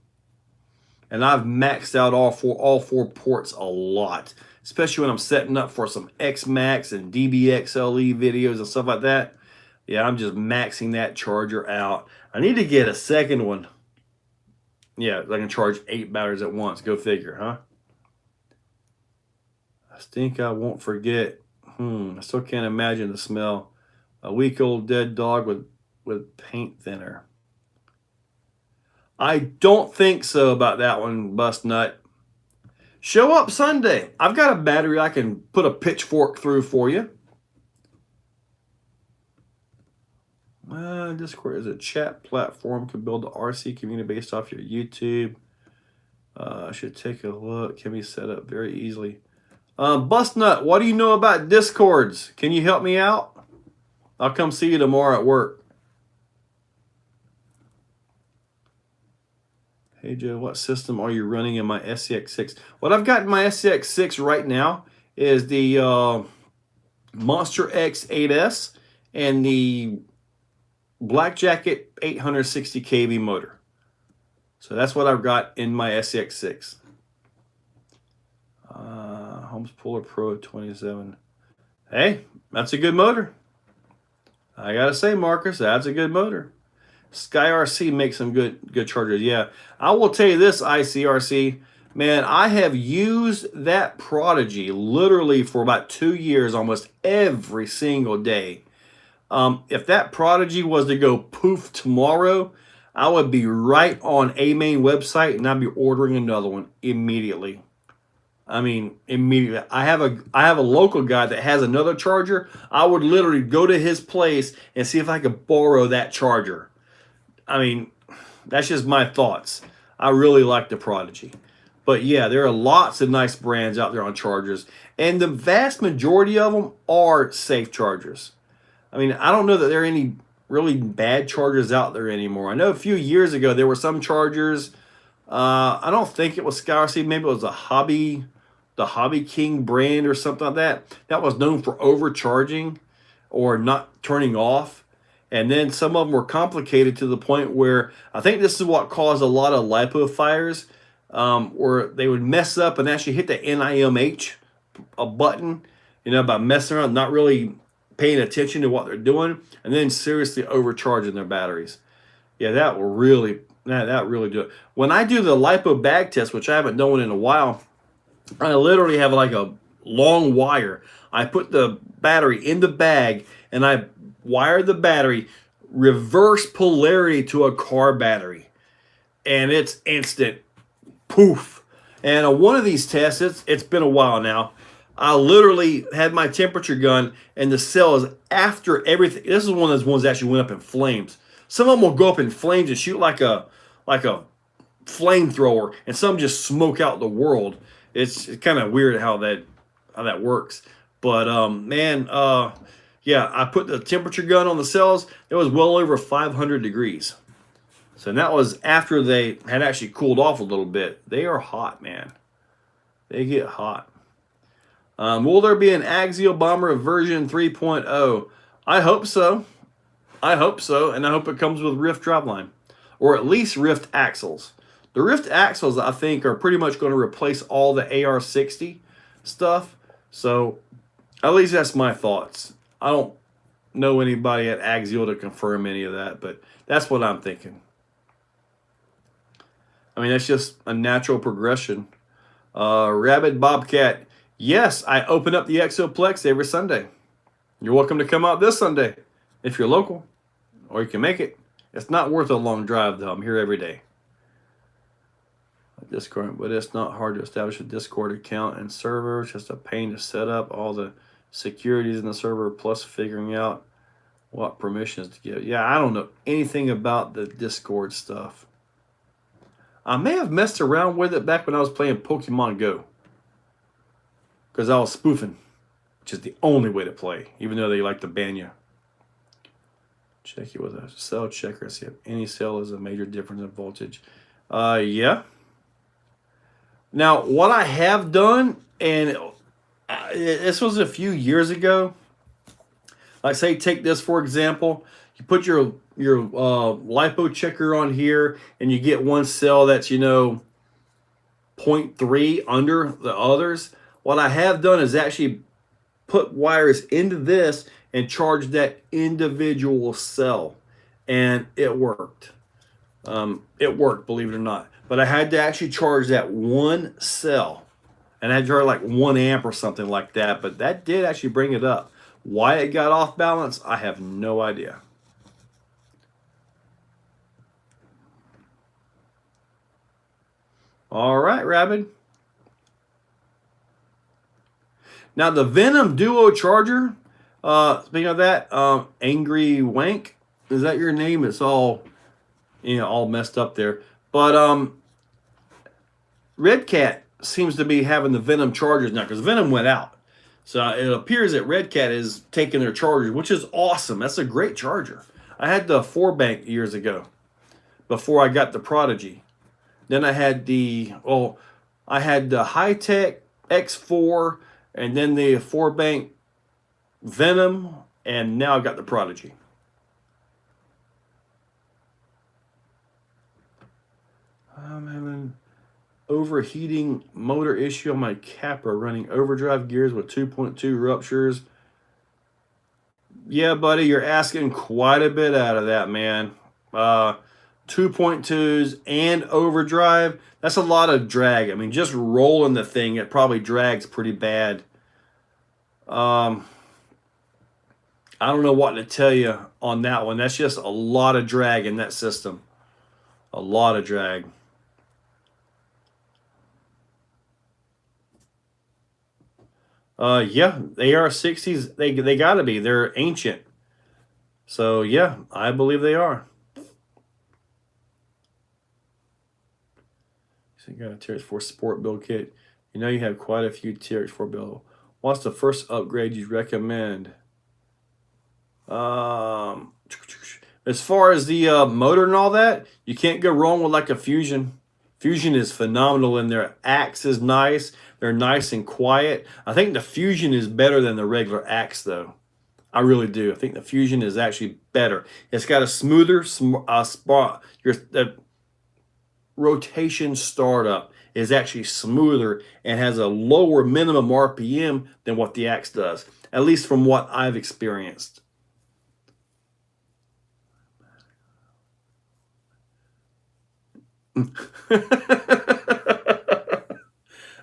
And I've maxed out all four ports a lot. Especially when I'm setting up for some X-Max and DBXLE videos and stuff like that. Yeah, I'm just maxing that charger out. I need to get a second one. Yeah, I can charge 8 batteries at once. Go figure, huh? I think I won't forget. I still can't imagine the smell. A week-old dead dog with paint thinner. I don't think so about that one, Bust Nut. Show up Sunday. I've got a battery I can put a pitchfork through for you. Discord is a chat platform. Can build an RC community based off your YouTube. I should take a look. Can be set up very easily. Bust Nut, what do you know about Discords? Can you help me out? I'll come see you tomorrow at work. Hey Joe, what system are you running in my SCX6? What I've got in my SCX6 right now is the Monster X8S and the Black Jacket 860 kV motor. So that's what I've got in my SCX6. Holmes Puller Pro 27. Hey, that's a good motor. I gotta say, Marcus, that's a good motor. Sky RC makes some good chargers. Yeah, I will tell you this, ICRC, man, I have used that Prodigy literally for about 2 years, almost every single day. If that Prodigy was to go poof tomorrow, I would be right on A-Main website and I'd be ordering another one immediately. I mean, immediately. I have a local guy that has another charger. I would literally go to his place and see if I could borrow that charger. I mean, that's just my thoughts. I really like the Prodigy. But yeah, there are lots of nice brands out there on chargers. And the vast majority of them are safe chargers. I mean, I don't know that there are any really bad chargers out there anymore. I know a few years ago there were some chargers. I don't think it was Skyward, maybe it was the Hobby King brand or something like that. That was known for overcharging or not turning off. And then some of them were complicated to the point where I think this is what caused a lot of lipo fires, where they would mess up and actually hit the NIMH button, by messing around, not really paying attention to what they're doing, and then seriously overcharging their batteries. Yeah, that will really, that really do it. When I do the lipo bag test, which I haven't done in a while, I literally have like a long wire. I put the battery in the bag and I wire the battery reverse polarity to a car battery. And it's instant. Poof. And on one of these tests, it's been a while now, I literally had my temperature gun and the cell is after everything. This is one of those ones that actually went up in flames. Some of them will go up in flames and shoot like a flamethrower, and some just smoke out the world. It's kind of weird how that works. But yeah, I put the temperature gun on the cells. It was well over 500 degrees. So that was after they had actually cooled off a little bit. They are hot, man. They get hot. Will there be an Axial Bomber version 3.0? I hope so. I hope so, and I hope it comes with Rift driveline, or at least Rift axles. The Rift axles, I think, are pretty much going to replace all the AR60 stuff. So, at least that's my thoughts. I don't know anybody at Axial to confirm any of that, but that's what I'm thinking. I mean, that's just a natural progression. Rabid Bobcat. Yes, I open up the Exoplex every Sunday. You're welcome to come out this Sunday if you're local, or you can make it. It's not worth a long drive, though. I'm here every day. Discord, but it's not hard to establish a Discord account and server. It's just a pain to set up all the securities in the server, plus figuring out what permissions to give. Yeah, I don't know anything about the Discord stuff. I may have messed around with it back when I was playing Pokemon Go, because I was spoofing, which is the only way to play, even though they like to ban you. Check it with a cell checker. See if any cell is a major difference in voltage. Yeah. Now, what I have done, and this was a few years ago. Like, say, take this for example. You put your lipo checker on here, and you get one cell that's 0.3 under the others. What I have done is actually put wires into this and charge that individual cell, and it worked. It worked, believe it or not. But I had to actually charge that one cell, and I had to charge like 1 amp or something like that. But that did actually bring it up. Why it got off balance, I have no idea. All right, Rabid. Now the Venom Duo charger. Speaking of that, Angry Wank, is that your name? It's all all messed up there. But Red Cat seems to be having the Venom chargers now, because Venom went out. So it appears that Red Cat is taking their chargers, which is awesome. That's a great charger. I had the 4-bank years ago, before I got the Prodigy. Then I had the High-Tech X4, and then the 4-bank Venom, and now I got the Prodigy. I'm having overheating motor issue on my Capra, running overdrive gears with 2.2 ruptures. Yeah, buddy, you're asking quite a bit out of that, man. 2.2s and overdrive, that's a lot of drag. I mean, just rolling the thing, it probably drags pretty bad. I don't know what to tell you on that one. That's just a lot of drag in that system. A lot of drag. Yeah, AR60s, they got to be. They're ancient. So, yeah, I believe they are. So you got a TRX4 Sport build kit. You know you have quite a few TRX4 build. What's the first upgrade you'd recommend? As far as the motor and all that, you can't go wrong with like a Fusion. Fusion is phenomenal in there. Axe is nice. They're nice and quiet. I think the Fusion is better than the regular Axe though. I really do. I think the Fusion is actually better. It's got a smoother spot. The rotation startup is actually smoother and has a lower minimum RPM than what the Axe does, at least from what I've experienced.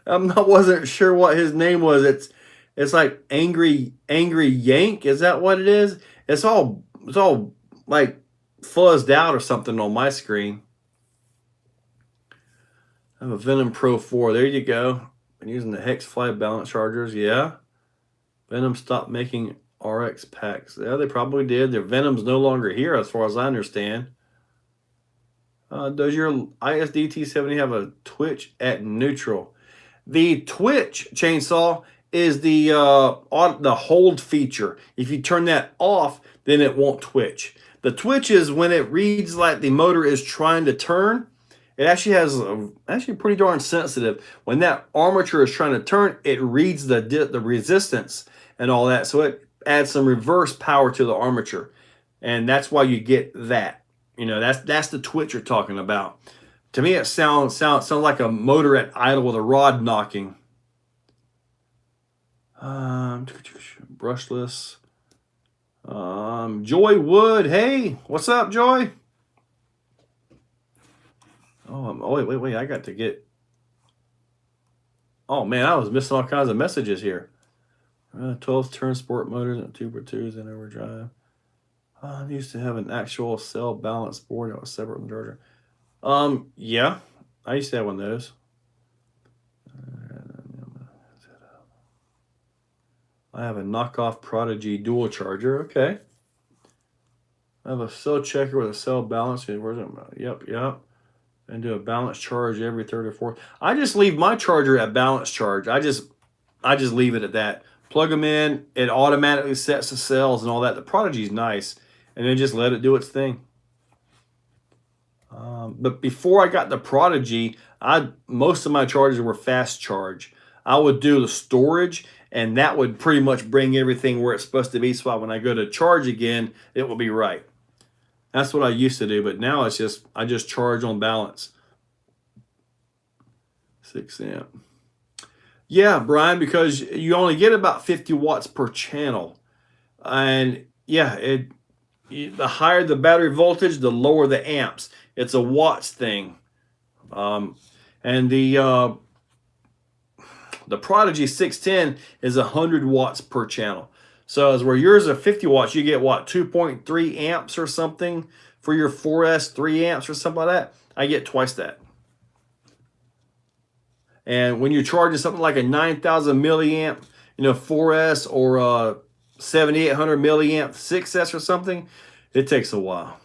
I wasn't sure what his name was. It's like Angry Yank. Is that what it is? It's all like fuzzed out or something on my screen. I have a Venom Pro 4. There you go. Been using the Hexfly balance chargers. Yeah. Venom stopped making RX packs. Yeah, they probably did. Their Venom's no longer here as far as I understand. Does your ISDT70 have a twitch at neutral? The twitch chainsaw is the hold feature. If you turn that off, then it won't twitch. The twitch is when it reads like the motor is trying to turn. It actually has actually pretty darn sensitive. When that armature is trying to turn, it reads the resistance and all that. So it adds some reverse power to the armature. And that's why you get that. You know, that's the twitch you're talking about. To me, it sounds like a motor at idle with a rod knocking. Brushless. Joy Wood. Hey, what's up, Joy? Oh, wait. I got to get. Oh man, I was missing all kinds of messages here. 12 turn sport motors and 2x2s in overdrive. I used to have an actual cell balance board that was separate from the charger. Yeah, I used to have one of those. I have a knockoff Prodigy dual charger. Okay. I have a cell checker with a cell balance. Where's it? Yep. And do a balance charge every third or fourth. I just leave my charger at balance charge. I just leave it at that. Plug them in. It automatically sets the cells and all that. The Prodigy's nice. And then just let it do its thing. But before I got the Prodigy, most of my chargers were fast charge. I would do the storage, and that would pretty much bring everything where it's supposed to be. So when I go to charge again, it will be right. That's what I used to do, but now it's just I just charge on balance. 6 amp. Yeah, Brian, because you only get about 50 watts per channel, and yeah, the higher the battery voltage, the lower the amps. It's a watts thing. And the Prodigy 610 is 100 watts per channel. So as where yours are 50 watts, you get what, 2.3 amps or something for your 4S, 3 amps or something like that. I get twice that. And when you're charging something like a 9,000 milliamp, 4S or a 7,800 milliamp 6S or something, it takes a while.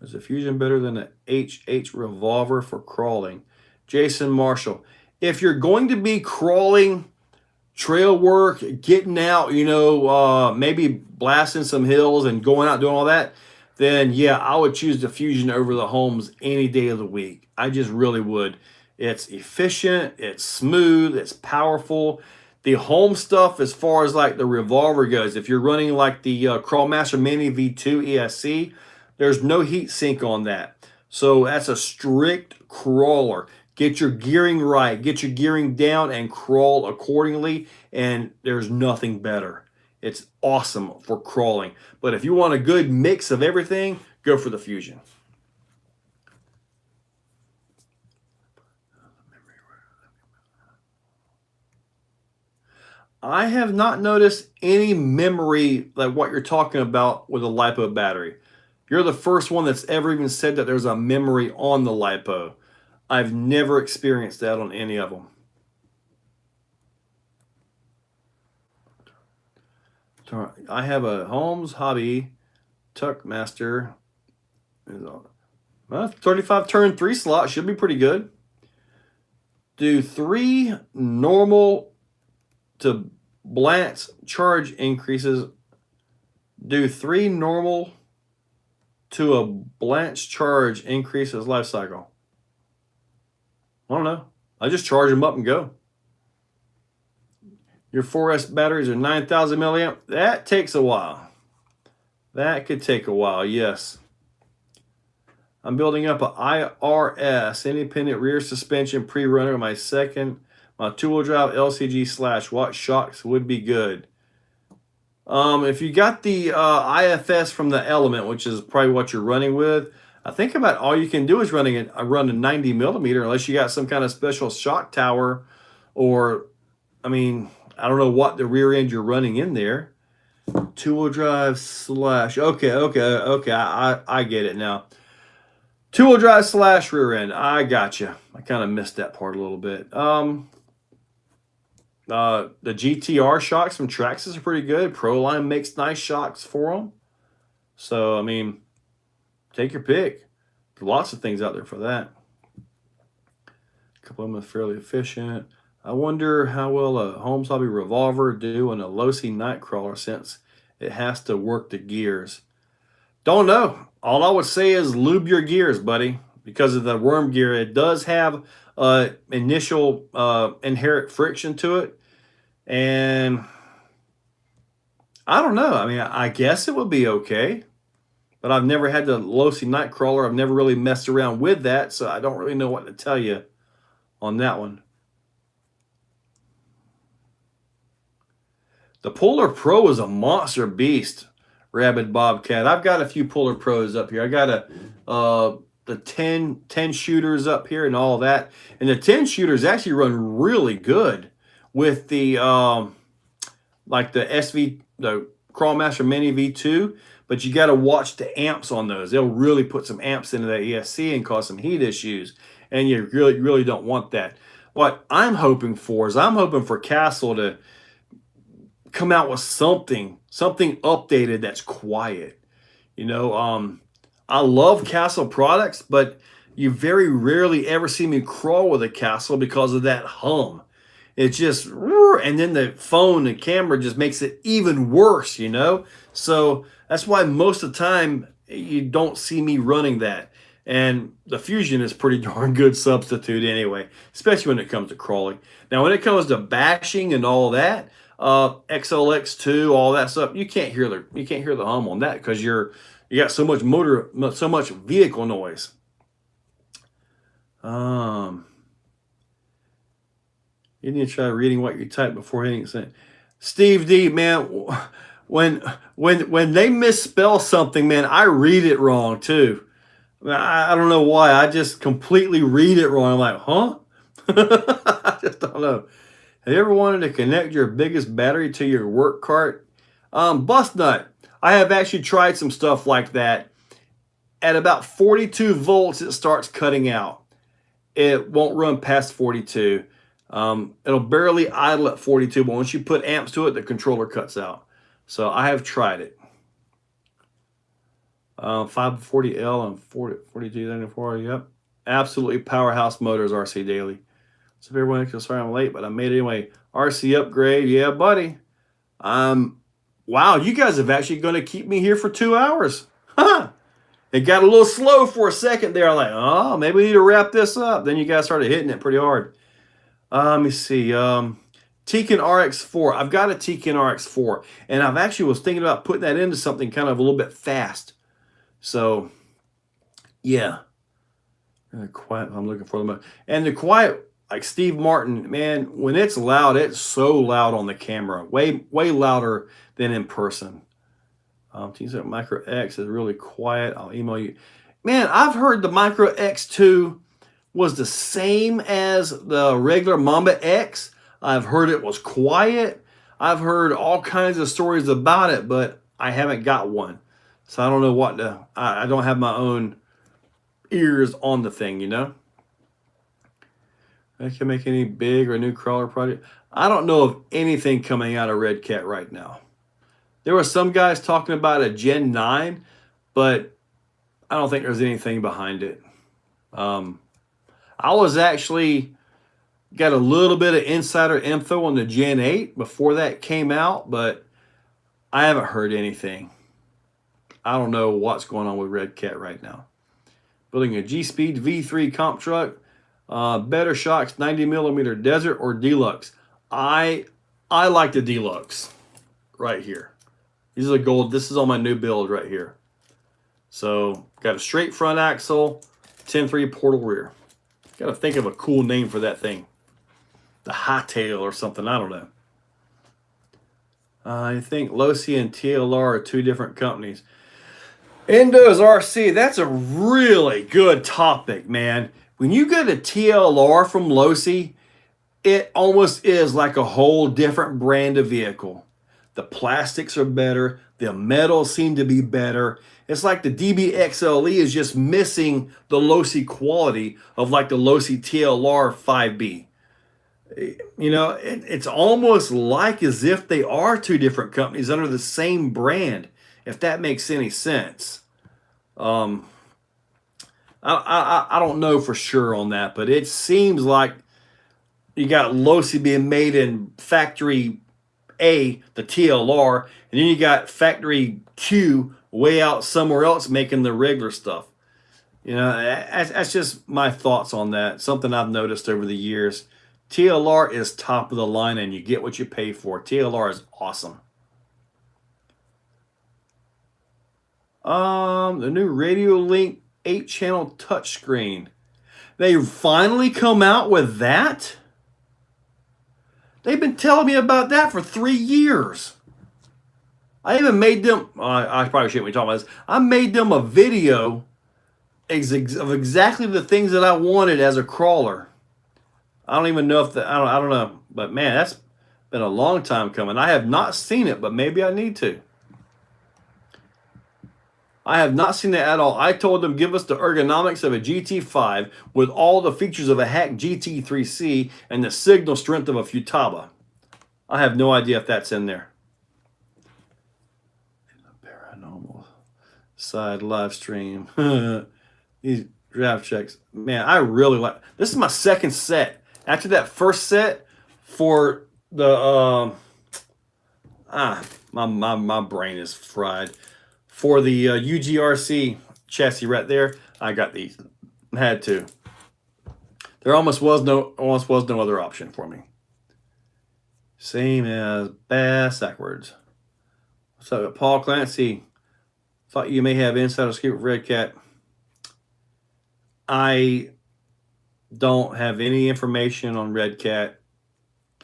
Is a Fusion better than an HH Revolver for crawling? Jason Marshall. If you're going to be crawling, trail work, getting out, maybe blasting some hills and going out doing all that, then yeah, I would choose the Fusion over the Homes any day of the week. I just really would. It's efficient, it's smooth, it's powerful. The home stuff, as far as like the Revolver goes, if you're running like the Crawlmaster Mini V2 ESC, there's no heat sink on that. So that's a strict crawler. Get your gearing right, get your gearing down and crawl accordingly, and there's nothing better. It's awesome for crawling. But if you want a good mix of everything, go for the Fusion. I have not noticed any memory like what you're talking about with a LiPo battery. You're the first one that's ever even said that there's a memory on the LiPo. I've never experienced that on any of them. I have a Holmes Hobby Tuckmaster. Well, 35 turn 3 slot should be pretty good. Do 3 normal to Blanche charge increases. Do 3 normal to a Blanche charge increases life cycle. I don't know. I just charge them up and go. Your 4S batteries are 9,000 milliamp. That takes a while. That could take a while, yes. I'm building up a IRS, independent rear suspension pre-runner. My two-wheel drive LCG / what shocks would be good. If you got the IFS from the Element, which is probably what you're running with, I think about all you can do is run a 90 millimeter, unless you got some kind of special shock tower, or, I mean, I don't know what the rear end you're running in there. Two-wheel drive / okay, I get it now. Two-wheel drive / rear end. I gotcha. I kind of missed that part a little bit. The GTR shocks from Traxxas are pretty good. Proline makes nice shocks for them. So, I mean, take your pick. There's lots of things out there for that. A couple of them are fairly efficient. I wonder how will a Holmes Hobby Revolver do in a Losi Nightcrawler, since it has to work the gears. Don't know. All I would say is lube your gears, buddy, because of the worm gear. It does have initial inherent friction to it. And I don't know. I mean, I guess it would be okay. But I've never had the Losi Nightcrawler. I've never really messed around with that, so I don't really know what to tell you on that one. The Polar Pro is a monster beast, Rabid Bobcat. I've got a few Polar Pros up here. I got the 10 shooters up here and all that. And the 10 shooters actually run really good with the like the Crawlmaster Mini V2, but you got to watch the amps on those. They'll really put some amps into that ESC and cause some heat issues, and you really don't want that. What I'm hoping for is Castle to come out with something updated that's quiet. You know, I love Castle products, but you very rarely ever see me crawl with a Castle because of that hum. It's just, and then the phone and camera just makes it even worse, you know? So that's why most of the time you don't see me running that. And the Fusion is pretty darn good substitute anyway, especially when it comes to crawling. Now, when it comes to bashing and all that, XLX2, all that stuff, you can't hear the hum on that because you got so much vehicle noise. You need to try reading what you type before hitting send. Steve D, man, when they misspell something, man, I read it wrong too. I don't know why. I just completely read it wrong. I'm like, huh? I just don't know. Have you ever wanted to connect your biggest battery to your work cart? Bust nut. I have actually tried some stuff like that. At about 42 volts, it starts cutting out. It won't run past 42. It'll barely idle at 42, but once you put amps to it, the controller cuts out. So I have tried it. 540L and 4294, yep. Absolutely powerhouse motors, RC Daily. So if everyone thinks, sorry I'm late, but I made it anyway. RC upgrade, yeah, buddy. Wow, you guys have actually going to keep me here for 2 hours. Huh. It got a little slow for a second there. I'm like, oh, maybe we need to wrap this up. Then you guys started hitting it pretty hard. Let me see. Tekin RX4. I've got a Tekin RX4, and I've actually was thinking about putting that into something kind of a little bit fast. So, yeah. Quiet. I'm looking for them. And the quiet, like Steve Martin, man, when it's loud, it's so loud on the camera. Way louder than in person. Micro X is really quiet. I'll email you. Man, I've heard the Micro X2 was the same as the regular Mamba X. I've heard it was quiet. I've heard all kinds of stories about it, but I haven't got one. So I don't know what to, I don't have my own ears on the thing, you know? I can make any big or new crawler project. I don't know of anything coming out of Red Cat right now. There were some guys talking about a Gen 9, but I don't think there's anything behind it. I was actually got a little bit of insider info on the Gen 8 before that came out, but I haven't heard anything. I don't know what's going on with Red Cat right now. Building a G-Speed V3 comp truck, better shocks, 90mm Desert or Deluxe. I like the Deluxe right here. These are the gold. This is on my new build right here. So got a straight front axle, 10.3 portal rear. Got to think of a cool name for that thing. The Hightail or something. I don't know. I think Losi and TLR are two different companies. Endo's RC, that's a really good topic, man. When you get a TLR from Losi, it almost is like a whole different brand of vehicle. The plastics are better. The metals seem to be better. It's like the DBXLE is just missing the Losi quality of like the Losi TLR 5B. You know, it's almost like as if they are two different companies under the same brand, if that makes any sense. I don't know for sure on that, but it seems like you got Losi being made in factory A, the TLR, and then you got factory Q way out somewhere else making the regular stuff. You know, that's just my thoughts on that. Something I've noticed over the years. TLR is top of the line and you get what you pay for. TLR is awesome. The new Radio Link 8-channel touchscreen. They finally come out with that? They've been telling me about that for 3 years. I even made them, I probably shouldn't be talking about this. I made them a video of exactly the things that I wanted as a crawler. I don't even know if I don't know, but man, that's been a long time coming. I have not seen it, but maybe I need to. I have not seen it at all. I told them give us the ergonomics of a GT5 with all the features of a hack GT3C and the signal strength of a Futaba. I have no idea if that's in there. Paranormal side live stream. These draft checks, man, I really like. This is my second set. After that first set for the my brain is fried. For the UGRC chassis right there, I got these. Had to. There almost was no other option for me. Same as Bass Backwards. What's up, Paul Clancy? Thought you may have insider scoop with Red Cat. I don't have any information on Red Cat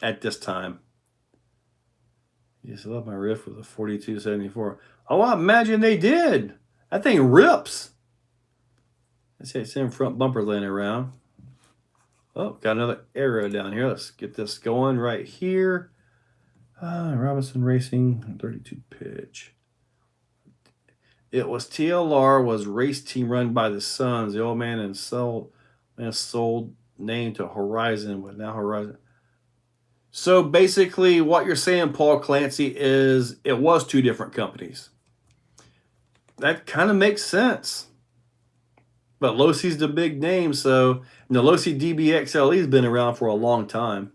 at this time. Yes, I love my riff with a 4274. Oh, I imagine they did. That thing rips. Let's see, it's in front bumper laying around. Oh, got another arrow down here. Let's get this going right here. Robinson Racing, 32 pitch. It was TLR, was race team run by the Sons. The old man and sold name to Horizon, but now Horizon. So basically what you're saying, Paul Clancy, is it was two different companies. That kind of makes sense. But Losi's the big name, so the Losi DBXLE has been around for a long time.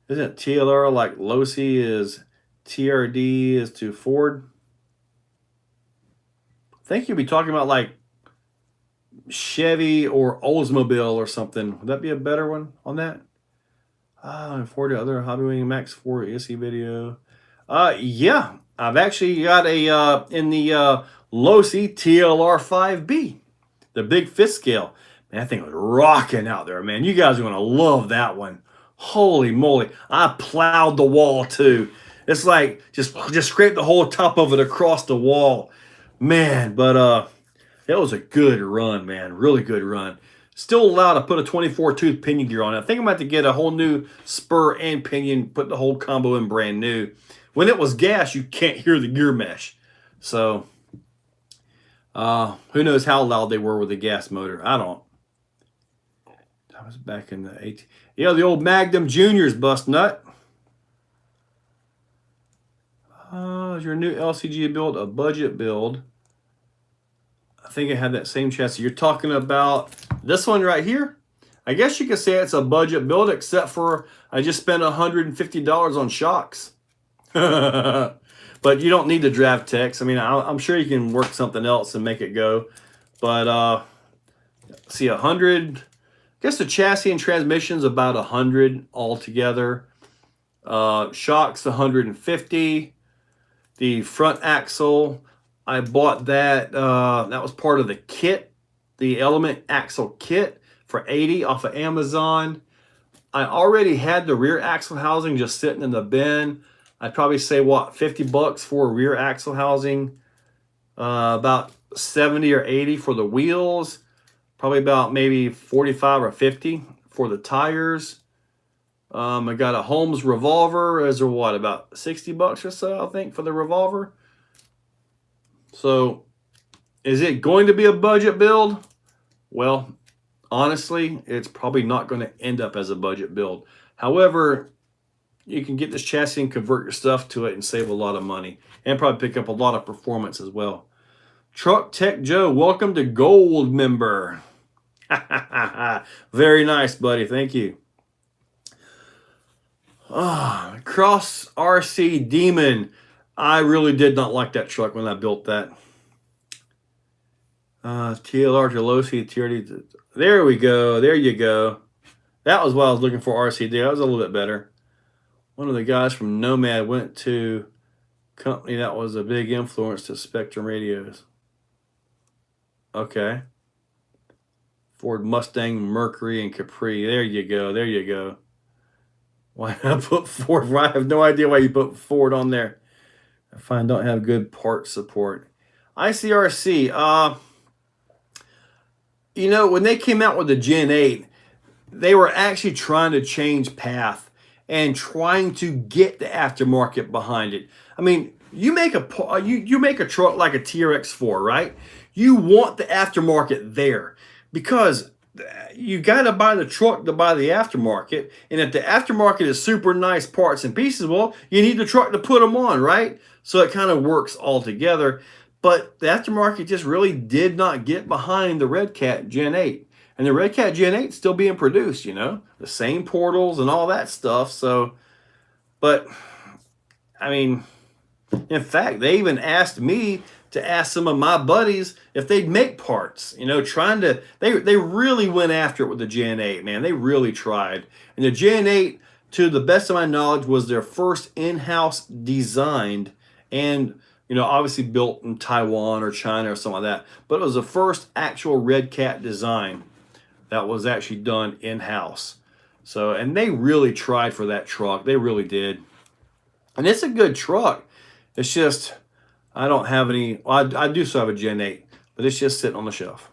Isn't TLR like Losi is TRD is to Ford? I think you'd be talking about like Chevy or Oldsmobile or something. Would that be a better one on that? Ford, other Hobbywing Max 4 SE video. Yeah, I've actually got a in the Losi TLR 5B, the big fifth scale. Man, that thing was rocking out there, man. You guys are gonna love that one. Holy moly! I plowed the wall too. It's like just scraped the whole top of it across the wall, man. But that was a good run, man. Really good run. Still allowed to put a 24-tooth pinion gear on it. I think I'm about to get a whole new spur and pinion, put the whole combo in brand new. When it was gas, you can't hear the gear mesh. So, who knows how loud they were with the gas motor. I don't. That was back in the 80s. Yeah, the old Magnum Juniors bust nut. Is your new LCG build a budget build? I think I had that same chassis. You're talking about this one right here? I guess you could say it's a budget build, except for I just spent $150 on shocks. But you don't need the draft text. I mean, I'm sure you can work something else and make it go. But see, 100. I guess the chassis and transmission's about 100 altogether. Shocks 150. The front axle, I bought that. That was part of the kit, the Element axle kit for 80 off of Amazon. I already had the rear axle housing just sitting in the bin. I'd probably say, what, 50 bucks for a rear axle housing, about 70 or 80 for the wheels, probably about maybe 45 or 50 for the tires. I got a Holmes Revolver. Is there what, about 60 bucks or so, I think, for the Revolver? So, is it going to be a budget build? Well, honestly, it's probably not going to end up as a budget build. However, you can get this chassis and convert your stuff to it and save a lot of money. And probably pick up a lot of performance as well. Truck Tech Joe, welcome to Gold member. Very nice, buddy. Thank you. Cross RC Demon. I really did not like that truck when I built that. TLR Gelosi, TRD. There we go. There you go. That was what I was looking for, RCD. That was a little bit better. One of the guys from Nomad went to a company that was a big influence to Spectrum radios. Okay. Ford Mustang, Mercury, and Capri. There you go. There you go. Why not put Ford? I have no idea why you put Ford on there. I find don't have good part support. ICRC. You know, when they came out with the Gen 8, they were actually trying to change path and trying to get the aftermarket behind it. I mean, you make a truck like a TRX4, right? You want the aftermarket there because you got to buy the truck to buy the aftermarket. And if the aftermarket is super nice parts and pieces, well, you need the truck to put them on, right? So it kind of works all together. But the aftermarket just really did not get behind the Red Cat Gen 8. And the Red Cat Gen 8 is still being produced, you know, the same portals and all that stuff. So, but, I mean, in fact, they even asked me to ask some of my buddies if they'd make parts, you know, trying to, they really went after it with the Gen 8, man. They really tried. And the Gen 8, to the best of my knowledge, was their first in-house designed and, you know, obviously built in Taiwan or China or something like that. But it was the first actual Red Cat design that was actually done in-house. So, and they really tried for that truck. They really did. And it's a good truck. It's just, I don't have any, well, I do still have a Gen 8, but it's just sitting on the shelf.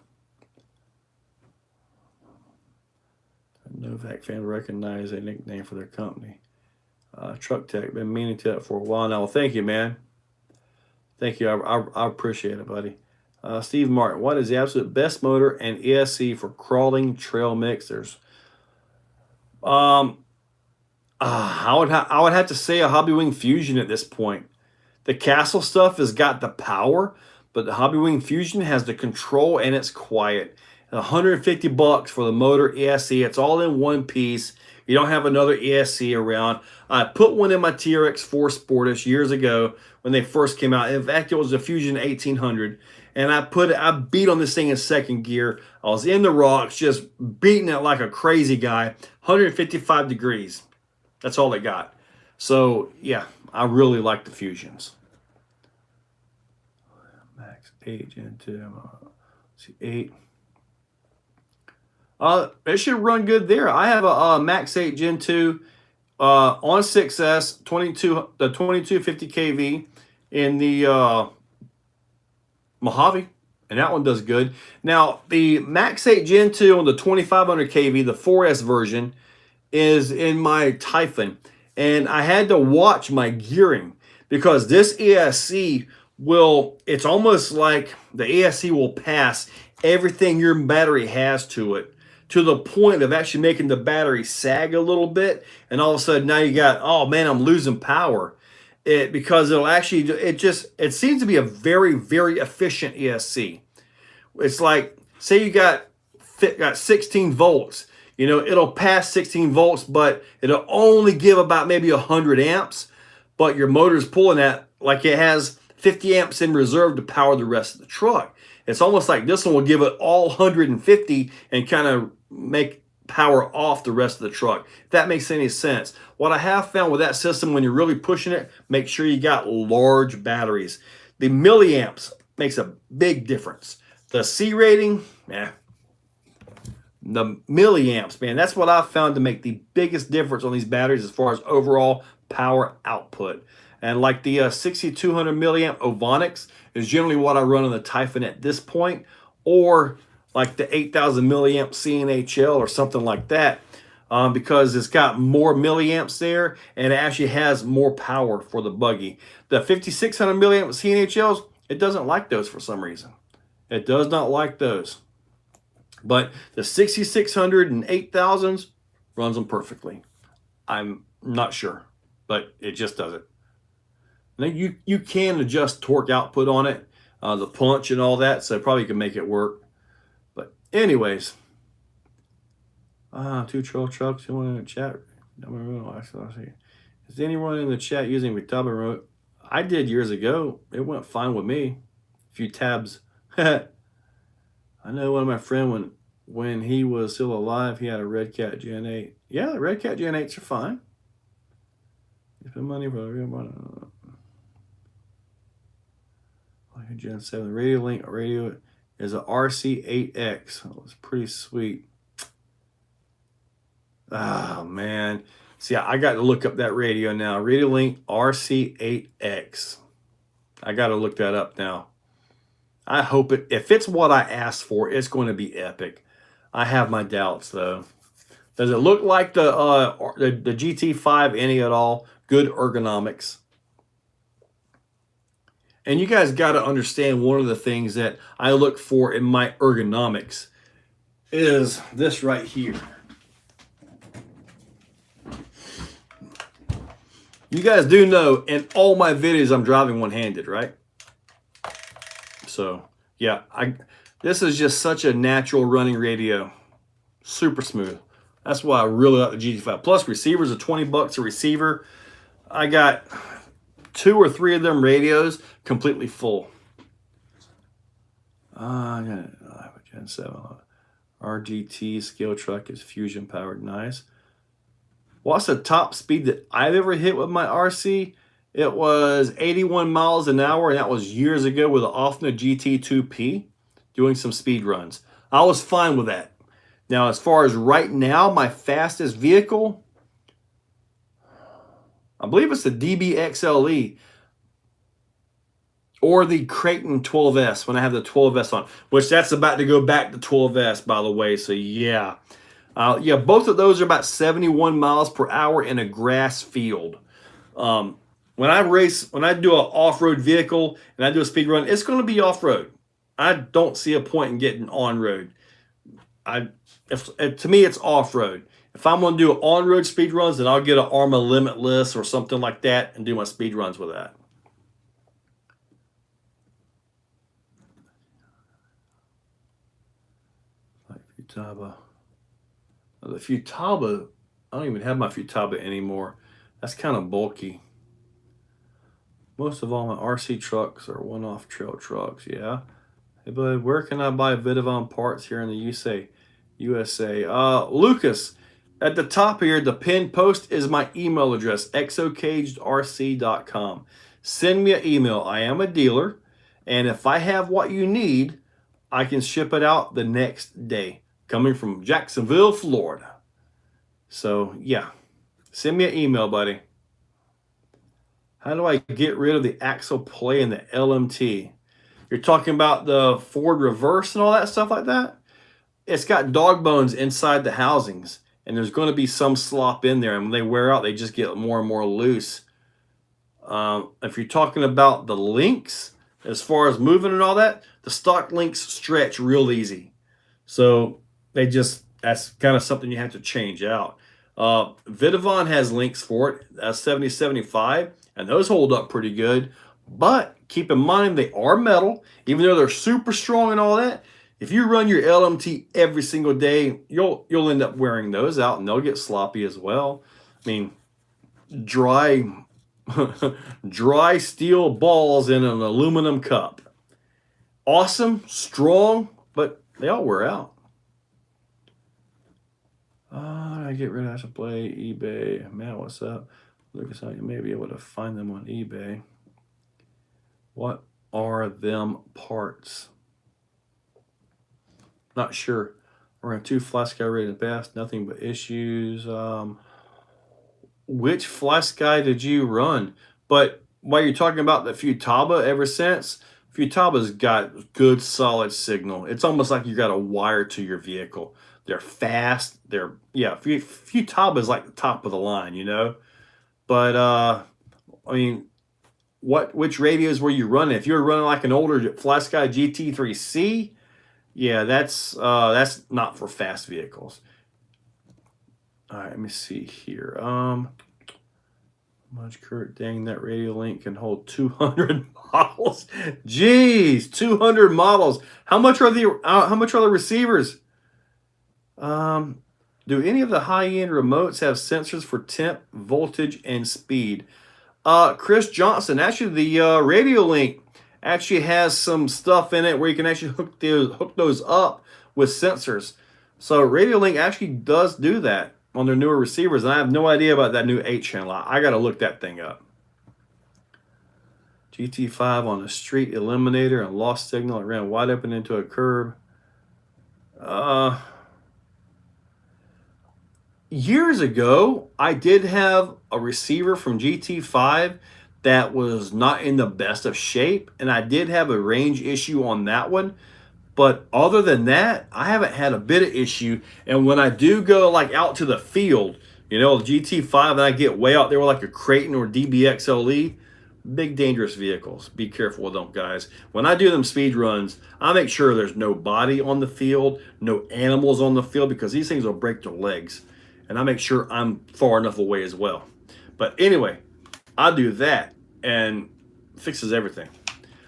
Novak fan recognize a nickname for their company. Truck Tech, been meaning to that for a while now. Well, thank you, man. Thank you. I appreciate it, buddy. Steve Martin, what is the absolute best motor and ESC for crawling trail mixers? I would have to say a Hobby Wing Fusion at this point. The Castle stuff has got the power, but the Hobby Wing Fusion has the control and it's quiet. 150 bucks for the motor ESC. It's all in one piece. You don't have another ESC around. I put one in my TRX4 Sportish years ago when they first came out. In fact, it was a Fusion 1800. And I beat on this thing in second gear. I was in the rocks, just beating it like a crazy guy. 155 degrees. That's all it got. So, yeah, I really like the Fusions. Max 8 Gen 2. See, 8. It should run good there. I have a Max 8 Gen 2 on 6S, the 2250 kV in the Mojave, and that one does good. Now, the Max 8 Gen 2 on the 2500 kV, the 4S version, is in my Typhon, and I had to watch my gearing because this ESC will, it's almost like the ESC will pass everything your battery has to it, to the point of actually making the battery sag a little bit, and all of a sudden now you got, oh man, I'm losing power. because it'll actually, it seems to be a very, very efficient ESC. It's like, say you got 16 volts, you know, it'll pass 16 volts, but it'll only give about maybe 100 amps, but your motor's pulling that like it has 50 amps in reserve to power the rest of the truck. It's almost like this one will give it all 150 and kind of make power off the rest of the truck, if that makes any sense. What I have found with that system, when you're really pushing it, make sure you got large batteries. The milliamps makes a big difference. The C rating, the milliamps, man, that's what I've found to make the biggest difference on these batteries as far as overall power output. And like the 6200 milliamp Ovonics is generally what I run on the Typhon at this point, or like the 8000 milliamp CNHL or something like that, because it's got more milliamps there and it actually has more power for the buggy. The 5600 milliamp CNHLs, it doesn't like those for some reason. It does not like those. But the 6600 and 8000s runs them perfectly. I'm not sure, but it just does it. Now you can adjust torque output on it, the punch and all that, so probably can make it work. But anyways, 2 trail trucks. Anyone in the chat? Is anyone in the chat using Vidavon remote? I did years ago. It went fine with me. A few tabs. I know one of my friends, when he was still alive, he had a Red Cat Gen 8. Yeah, the Red Cat Gen 8s are fine. You spend money for Gen 7. Radio Link radio is a RC8X. Oh, it's pretty sweet. Oh, man. See, I got to look up that radio now. Radio Link RC8X. I got to look that up now. I hope it, if it's what I asked for, it's going to be epic. I have my doubts, though. Does it look like the GT5 any at all? Good ergonomics. And you guys got to understand, one of the things that I look for in my ergonomics is this right here. You guys do know in all my videos I'm driving one-handed, right? So, yeah, this is just such a natural running radio. Super smooth. That's why I really like the GT5. Plus, receivers are 20 bucks a receiver. I got 2 or 3 of them radios completely full. I got a Gen 7 RGT scale truck is fusion powered. Nice. What's the top speed that I've ever hit with my RC? It was 81 miles an hour, and that was years ago with an Offner GT2P doing some speed runs. I was fine with that. Now, as far as right now, my fastest vehicle, I believe it's the DBXLE or the Creighton 12S when I have the 12S on, which that's about to go back to 12S, by the way. So, yeah. Yeah, both of those are about 71 miles per hour in a grass field. When I do an off-road vehicle and I do a speed run, it's going to be off-road. I don't see a point in getting on-road. To me, it's off-road. If I'm going to do on-road speed runs, then I'll get an Arma Limitless or something like that and do my speed runs with that. Futaba. The Futaba, I don't even have my Futaba anymore. That's kind of bulky. Most of all my RC trucks are one-off trail trucks, yeah. Hey, bud, where can I buy Vidavon parts here in the USA? Lucas, at the top here, the pinned post is my email address, exocagedrc.com. Send me an email. I am a dealer, and if I have what you need, I can ship it out the next day, coming from Jacksonville, Florida. So, yeah, send me an email, buddy. How do I get rid of the axle play in the LMT? You're talking about the Ford reverse and all that stuff like that? It's got dog bones inside the housings, and there's going to be some slop in there. And when they wear out, they just get more and more loose. If you're talking about the links, as far as moving and all that, the stock links stretch real easy. So that's kind of something you have to change out. Vidavon has links for it, 7075, and those hold up pretty good. But keep in mind, they are metal, even though they're super strong and all that. If you run your LMT every single day, you'll end up wearing those out, and they'll get sloppy as well. I mean, dry dry steel balls in an aluminum cup. Awesome, strong, but they all wear out. I get rid of that to play eBay. Man, what's up? Lucas, you may be able to find them on eBay. What are them parts? Not sure. Around 2 flash guy rated best, nothing but issues. Which flash guy did you run? But while you're talking about the Futaba, ever since, Futaba's got good solid signal. It's almost like you got a wire to your vehicle. They're fast. Futaba is like the top of the line, you know. But I mean, which radios were you running? If you were running like an older FlySky GT3C, yeah, that's not for fast vehicles. All right, let me see here. Much Kurt, dang, that radio link can hold 200 models. Jeez, 200 models. How much are the receivers? Do any of the high-end remotes have sensors for temp, voltage, and speed? Chris Johnson, actually the radio link actually has some stuff in it where you can actually hook those up with sensors. So Radio Link actually does do that on their newer receivers, and I have no idea about that new 8-channel. I got to look that thing up. GT5 on a street eliminator and lost signal. It ran wide open into a curb. Years ago, I did have a receiver from GT5 that was not in the best of shape, and I did have a range issue on that one. But other than that, I haven't had a bit of issue. And when I do go like out to the field, you know, the GT5, and I get way out there with like a Creighton or DBXLE, big dangerous vehicles. Be careful with them, guys. When I do them speed runs, I make sure there's no body on the field, no animals on the field, because these things will break their legs. And I make sure I'm far enough away as well. But anyway, I do that and fixes everything.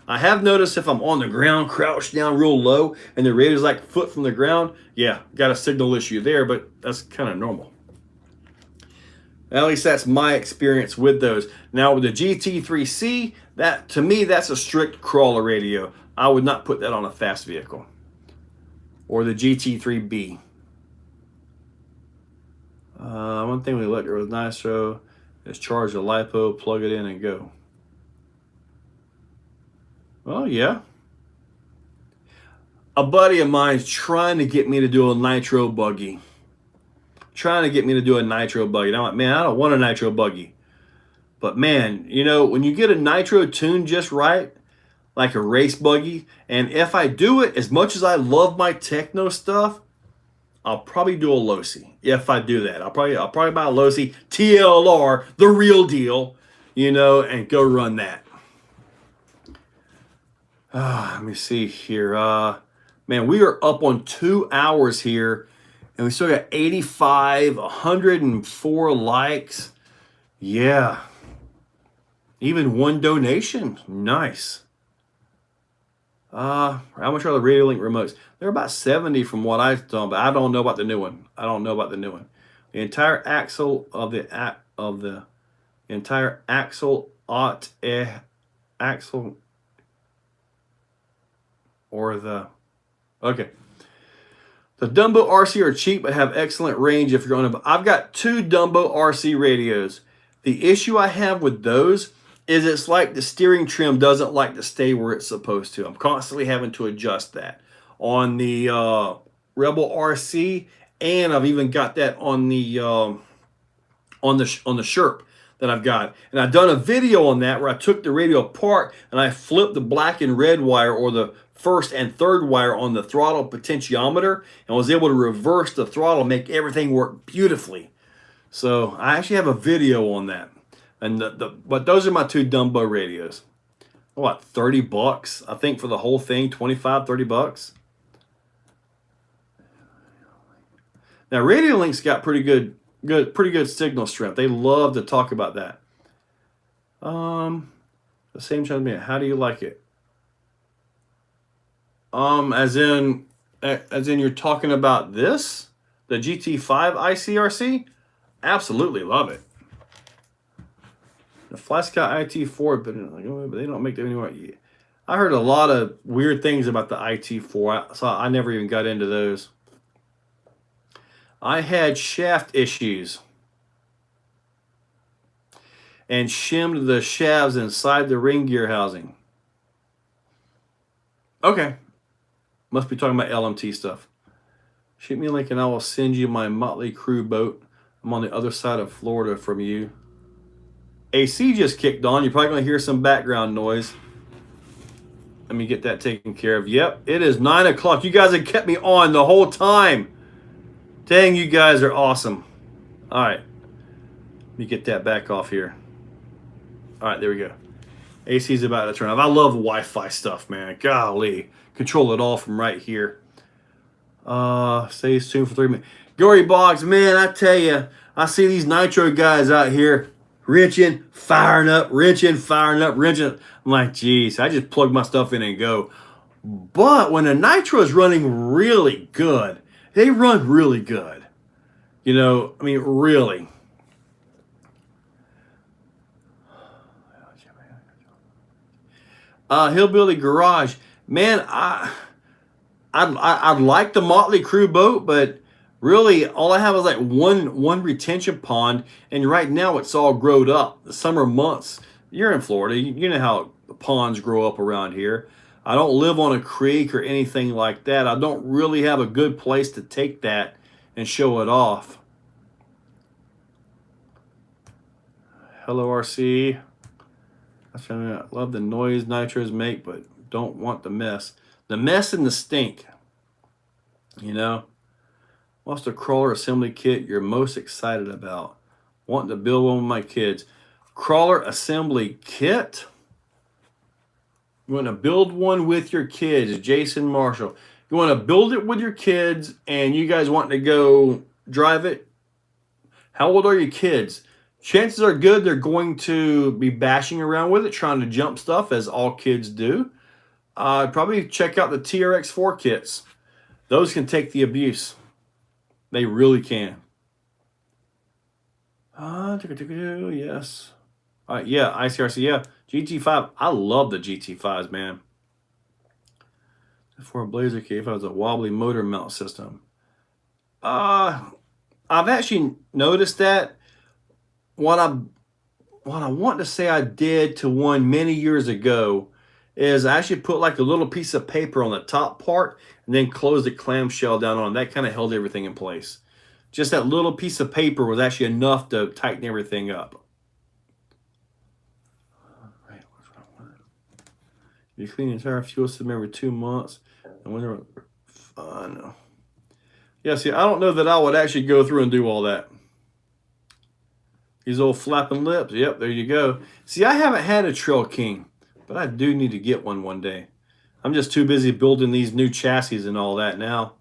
I have noticed if I'm on the ground, crouched down real low, and the radio's like a foot from the ground, yeah, got a signal issue there, but that's kind of normal. At least that's my experience with those. Now with the GT3C, that to me, that's a strict crawler radio. I would not put that on a fast vehicle. Or the GT3B. One thing we looked at with Nitro is charge the Lipo, plug it in, and go. Oh, yeah. A buddy of mine's trying to get me to do a nitro buggy. And I'm like, man, I don't want a nitro buggy. But man, you know, when you get a nitro tuned just right, like a race buggy, and if I do it, as much as I love my techno stuff, I'll probably do a Losi. If I do that, I'll probably buy a Losi TLR, the real deal, you know, and go run that. Let me see here. Man, we are up on 2 hours here, and we still got 85, 104 likes. Yeah. Even one donation. Nice. How much are the Radio Link remotes? They're about 70 from what I've done, but I don't know about the new one. The entire axle of the entire axle axle or the okay. The Dumbo RC are cheap but have excellent range if you're on them. I've got 2 Dumbo RC radios. The issue I have with those is it's like the steering trim doesn't like to stay where it's supposed to. I'm constantly having to adjust that on the Rebel RC, and I've even got that on the Sherp that I've got. And I've done a video on that where I took the radio apart and I flipped the black and red wire, or the first and third wire, on the throttle potentiometer, and was able to reverse the throttle, make everything work beautifully. So I actually have a video on that. And but those are my 2 Dumbo radios. What, 30 bucks? I think for the whole thing, 25, 30 bucks. Now Radio Link's got pretty good pretty good signal strength. They love to talk about that. The same transmission. How do you like it? As in you're talking about this, the GT5 ICRC. Absolutely love it. The FlySky IT4, but they don't make them anymore. I heard a lot of weird things about the IT4, so I never even got into those. I had shaft issues and shimmed the shafts inside the ring gear housing. Okay. Must be talking about LMT stuff. Shoot me a link and I will send you my Motley Crue boat. I'm on the other side of Florida from you. AC just kicked on. You're probably going to hear some background noise. Let me get that taken care of. Yep, it is 9 o'clock. You guys have kept me on the whole time. Dang, you guys are awesome. All right. Let me get that back off here. All right, there we go. AC's about to turn off. I love Wi-Fi stuff, man. Golly. Control it all from right here. Stay tuned for 3 minutes. Gory Boggs, man, I tell you, I see these nitro guys out here wrenching, firing up, wrenching, firing up, wrenching. I'm like, geez, I just plug my stuff in and go. But when the nitro is running really good, they run really good. You know, I mean, really. Hillbilly Garage, man, I'd like the Motley Crue boat, but really all I have is like one retention pond, and right now it's all growed up. The summer months, you're in Florida, you know how ponds grow up around here. I don't live on a creek or anything like that. I don't really have a good place to take that and show it off. Hello, RC. I love the noise nitros make, but don't want the mess. The mess and the stink. You know? What's the crawler assembly kit you're most excited about? Wanting to build one with my kids. Crawler assembly kit? You want to build one with your kids, Jason Marshall. You want to build it with your kids and you guys want to go drive it? How old are your kids? Chances are good they're going to be bashing around with it, trying to jump stuff, as all kids do. Probably check out the TRX4 kits. Those can take the abuse. They really can. Yes. Yeah, ICRC, yeah. GT5. I love the GT5s, man. For a Blazer K5 has a wobbly motor mount system. I've actually noticed that. What I want to say I did to one many years ago is I actually put like a little piece of paper on the top part and then close the clamshell down on it. That kind of held everything in place. Just that little piece of paper was actually enough to tighten everything up. You clean the entire fuel system every 2 months. And whenever, no. Yeah, see, I don't know that I would actually go through and do all that. These old flapping lips. Yep, there you go. See, I haven't had a Trail King, but I do need to get one day. I'm just too busy building these new chassis and all that now.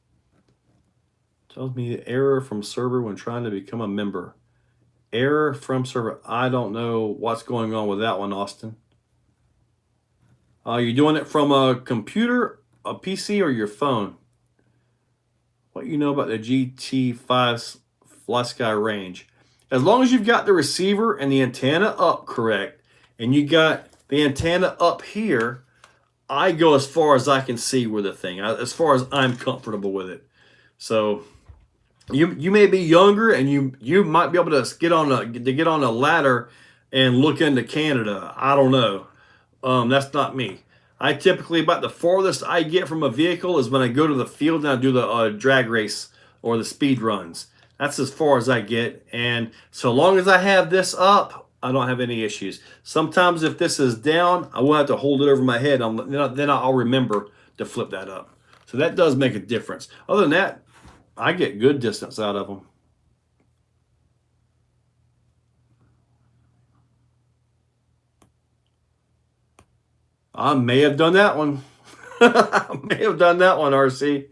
Tells me error from server when trying to become a member. Error from server. I don't know what's going on with that one, Austin. You're doing it from a computer, a PC, or your phone? What you know about the GT5 FlySky range? As long as you've got the receiver and the antenna up correct, and you got the antenna up here, I go as far as I can see with the thing, as far as I'm comfortable with it. So you may be younger, and you might be able to get on a ladder and look into Canada. I don't know. That's not me. I typically, about the farthest I get from a vehicle is when I go to the field and I do the drag race or the speed runs. That's as far as I get. And so long as I have this up, I don't have any issues. Sometimes if this is down, I will have to hold it over my head. Then I'll remember to flip that up. So that does make a difference. Other than that, I get good distance out of them. I may have done that one. I may have done that one, RC.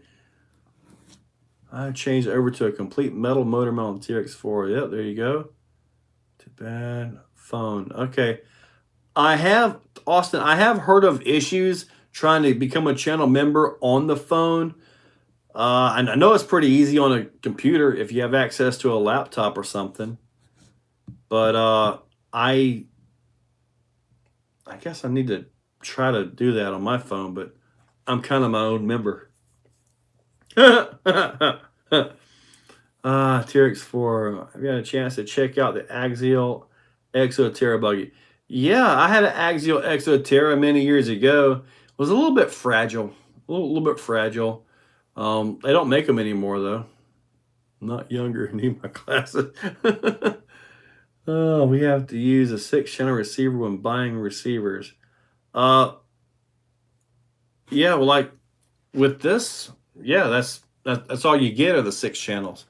I changed over to a complete metal motor mount on TX4. Yep, there you go. Too bad. Phone. Okay. I have, Austin, I have heard of issues trying to become a channel member on the phone. And I know it's pretty easy on a computer if you have access to a laptop or something. But I guess I need to try to do that on my phone, but I'm kind of my own member. TRX4. I've got a chance to check out the Axial Exoterra buggy. Yeah, I had an Axial Exoterra many years ago. It was a little bit fragile. A little bit fragile. They don't make them anymore, though. I'm not younger, need my glasses. Oh, we have to use a 6-channel receiver when buying receivers. Yeah, well, like with this, yeah, that's all you get are the 6 channels.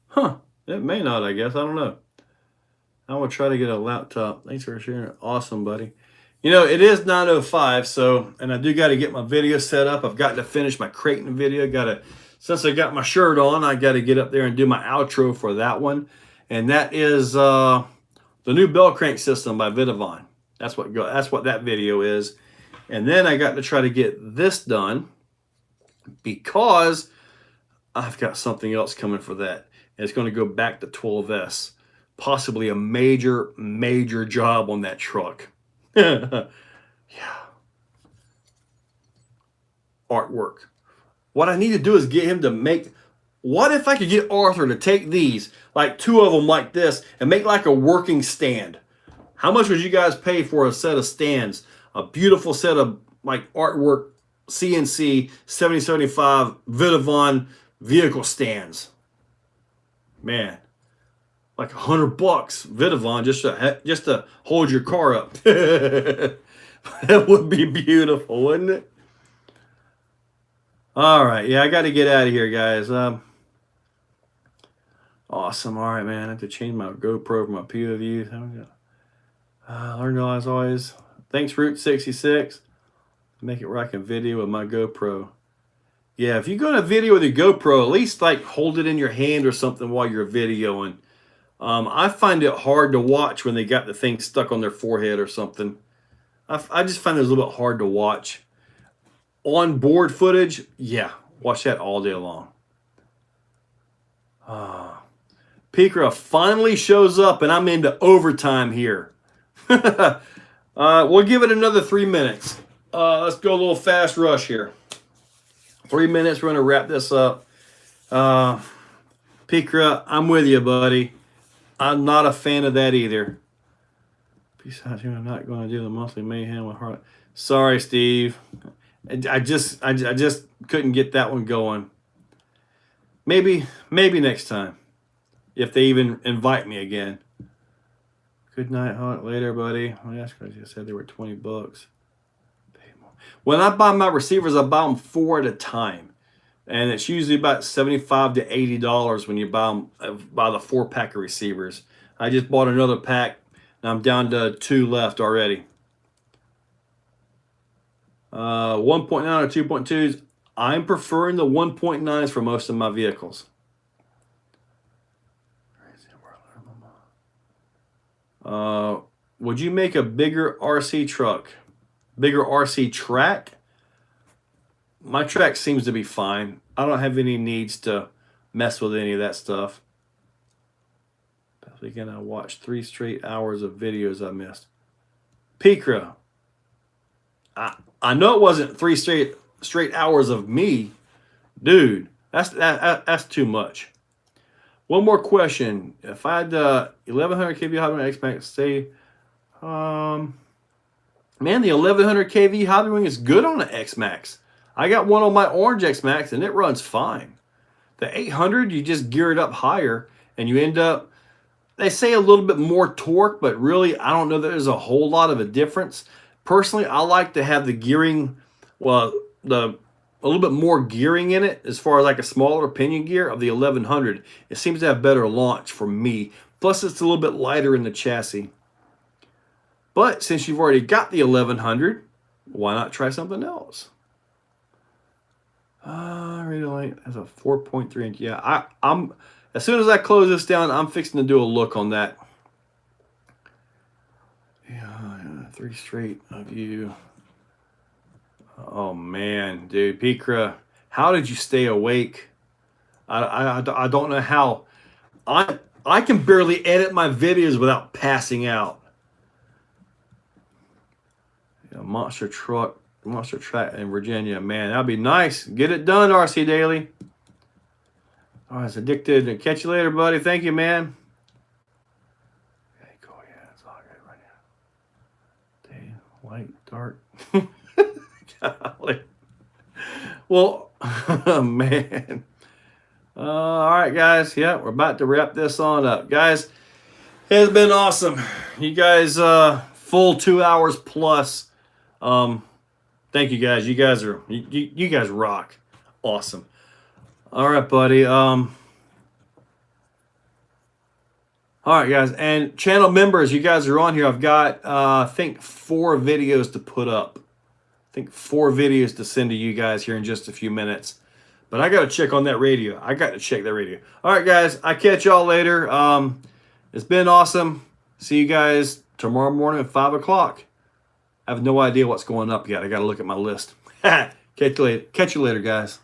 Huh? It may not, I guess. I don't know. I will try to get a laptop. Thanks for sharing. Awesome, buddy. You know, it is 9:05, so, and I do got to get my video set up. I've got to finish my Creighton video. Since I got my shirt on, I got to get up there and do my outro for that one. And that is the new bell crank system by Vidavon. That's what that video is. And then I got to try to get this done because I've got something else coming for that. And it's going to go back to 12S. Possibly a major, major job on that truck. Yeah. Artwork. What I need to do is get him to make... What if I could get Arthur to take these, like 2 of them like this, and make like a working stand? How much would you guys pay for a set of stands? A beautiful set of like artwork CNC 7075 Vidavon vehicle stands. Man, like $100 Vidavon just to hold your car up. That would be beautiful, wouldn't it? All right, yeah, I got to get out of here, guys. Awesome. All right, man. I have to change my GoPro for my POV. Learn as always. Thanks, Route 66. Make it where I can video with my GoPro. Yeah, if you go to video with your GoPro, at least like hold it in your hand or something while you're videoing. I find it hard to watch when they got the thing stuck on their forehead or something. I just find it a little bit hard to watch. On board footage, yeah, watch that all day long. Picra finally shows up and I'm into overtime here. We'll give it another 3 minutes. Let's go a little fast rush here. 3 minutes, we're going to wrap this up. Picra, I'm with you, buddy. I'm not a fan of that either. Besides, I'm not going to do the monthly mayhem with Harley. Sorry, Steve. I just couldn't get that one going. Maybe next time, if they even invite me again. Good night, Hunt. Later, buddy. Oh, that's crazy. I said they were $20. When I buy my receivers, I buy them 4 at a time, and it's usually about $75 to $80 when you buy the 4-pack of receivers. I just bought another pack, and I'm down to 2 left already. 1.9 or 2.2s. I'm preferring the 1.9s for most of my vehicles. Would you make a bigger RC truck? Bigger RC track? My track seems to be fine. I don't have any needs to mess with any of that stuff. Again, I watched 3 straight hours of videos I missed. Picra. I know it wasn't 3 straight hours of me, dude. That's too much. One more question. If I had 1100 kV hot wing X-Max, say, man, the 1100 kV hot wing is good on an X-Max. I got one on my orange X-Max and it runs fine. The 800, you just gear it up higher and you end up, they say a little bit more torque, but really I don't know that there's a whole lot of a difference. Personally, I like to have the gearing, well, a little bit more gearing in it as far as like a smaller pinion gear of the 1100. It seems to have better launch for me. Plus, it's a little bit lighter in the chassis. But since you've already got the 1100, why not try something else? Radio light has a 4.3 inch. Yeah, I'm as soon as I close this down, I'm fixing to do a look on that. Yeah, 3 straight of you. Oh man, dude, Picra, how did you stay awake? I don't know how. I can barely edit my videos without passing out. Yeah, monster truck in Virginia, man, that'd be nice. Get it done, RC Daily. All right, it's addicted. Catch you later, buddy. Thank you, man. Okay, cool. Yeah, it's all good right now. Day, light, dark. Golly. Well, man. All right, guys. Yeah, we're about to wrap this on up, guys. It's been awesome. You guys, full 2 hours plus. Thank you guys. You guys are you guys rock. Awesome. All right, buddy. All right, guys, and channel members, you guys are on here. I've got I think 4 videos to put up. I think 4 videos to send to you guys here in just a few minutes. But I got to check on that radio. I got to check that radio. All right, guys. I catch y'all later. It's been awesome. See you guys tomorrow morning at 5 o'clock. I have no idea what's going up yet. I got to look at my list. Catch you later, guys.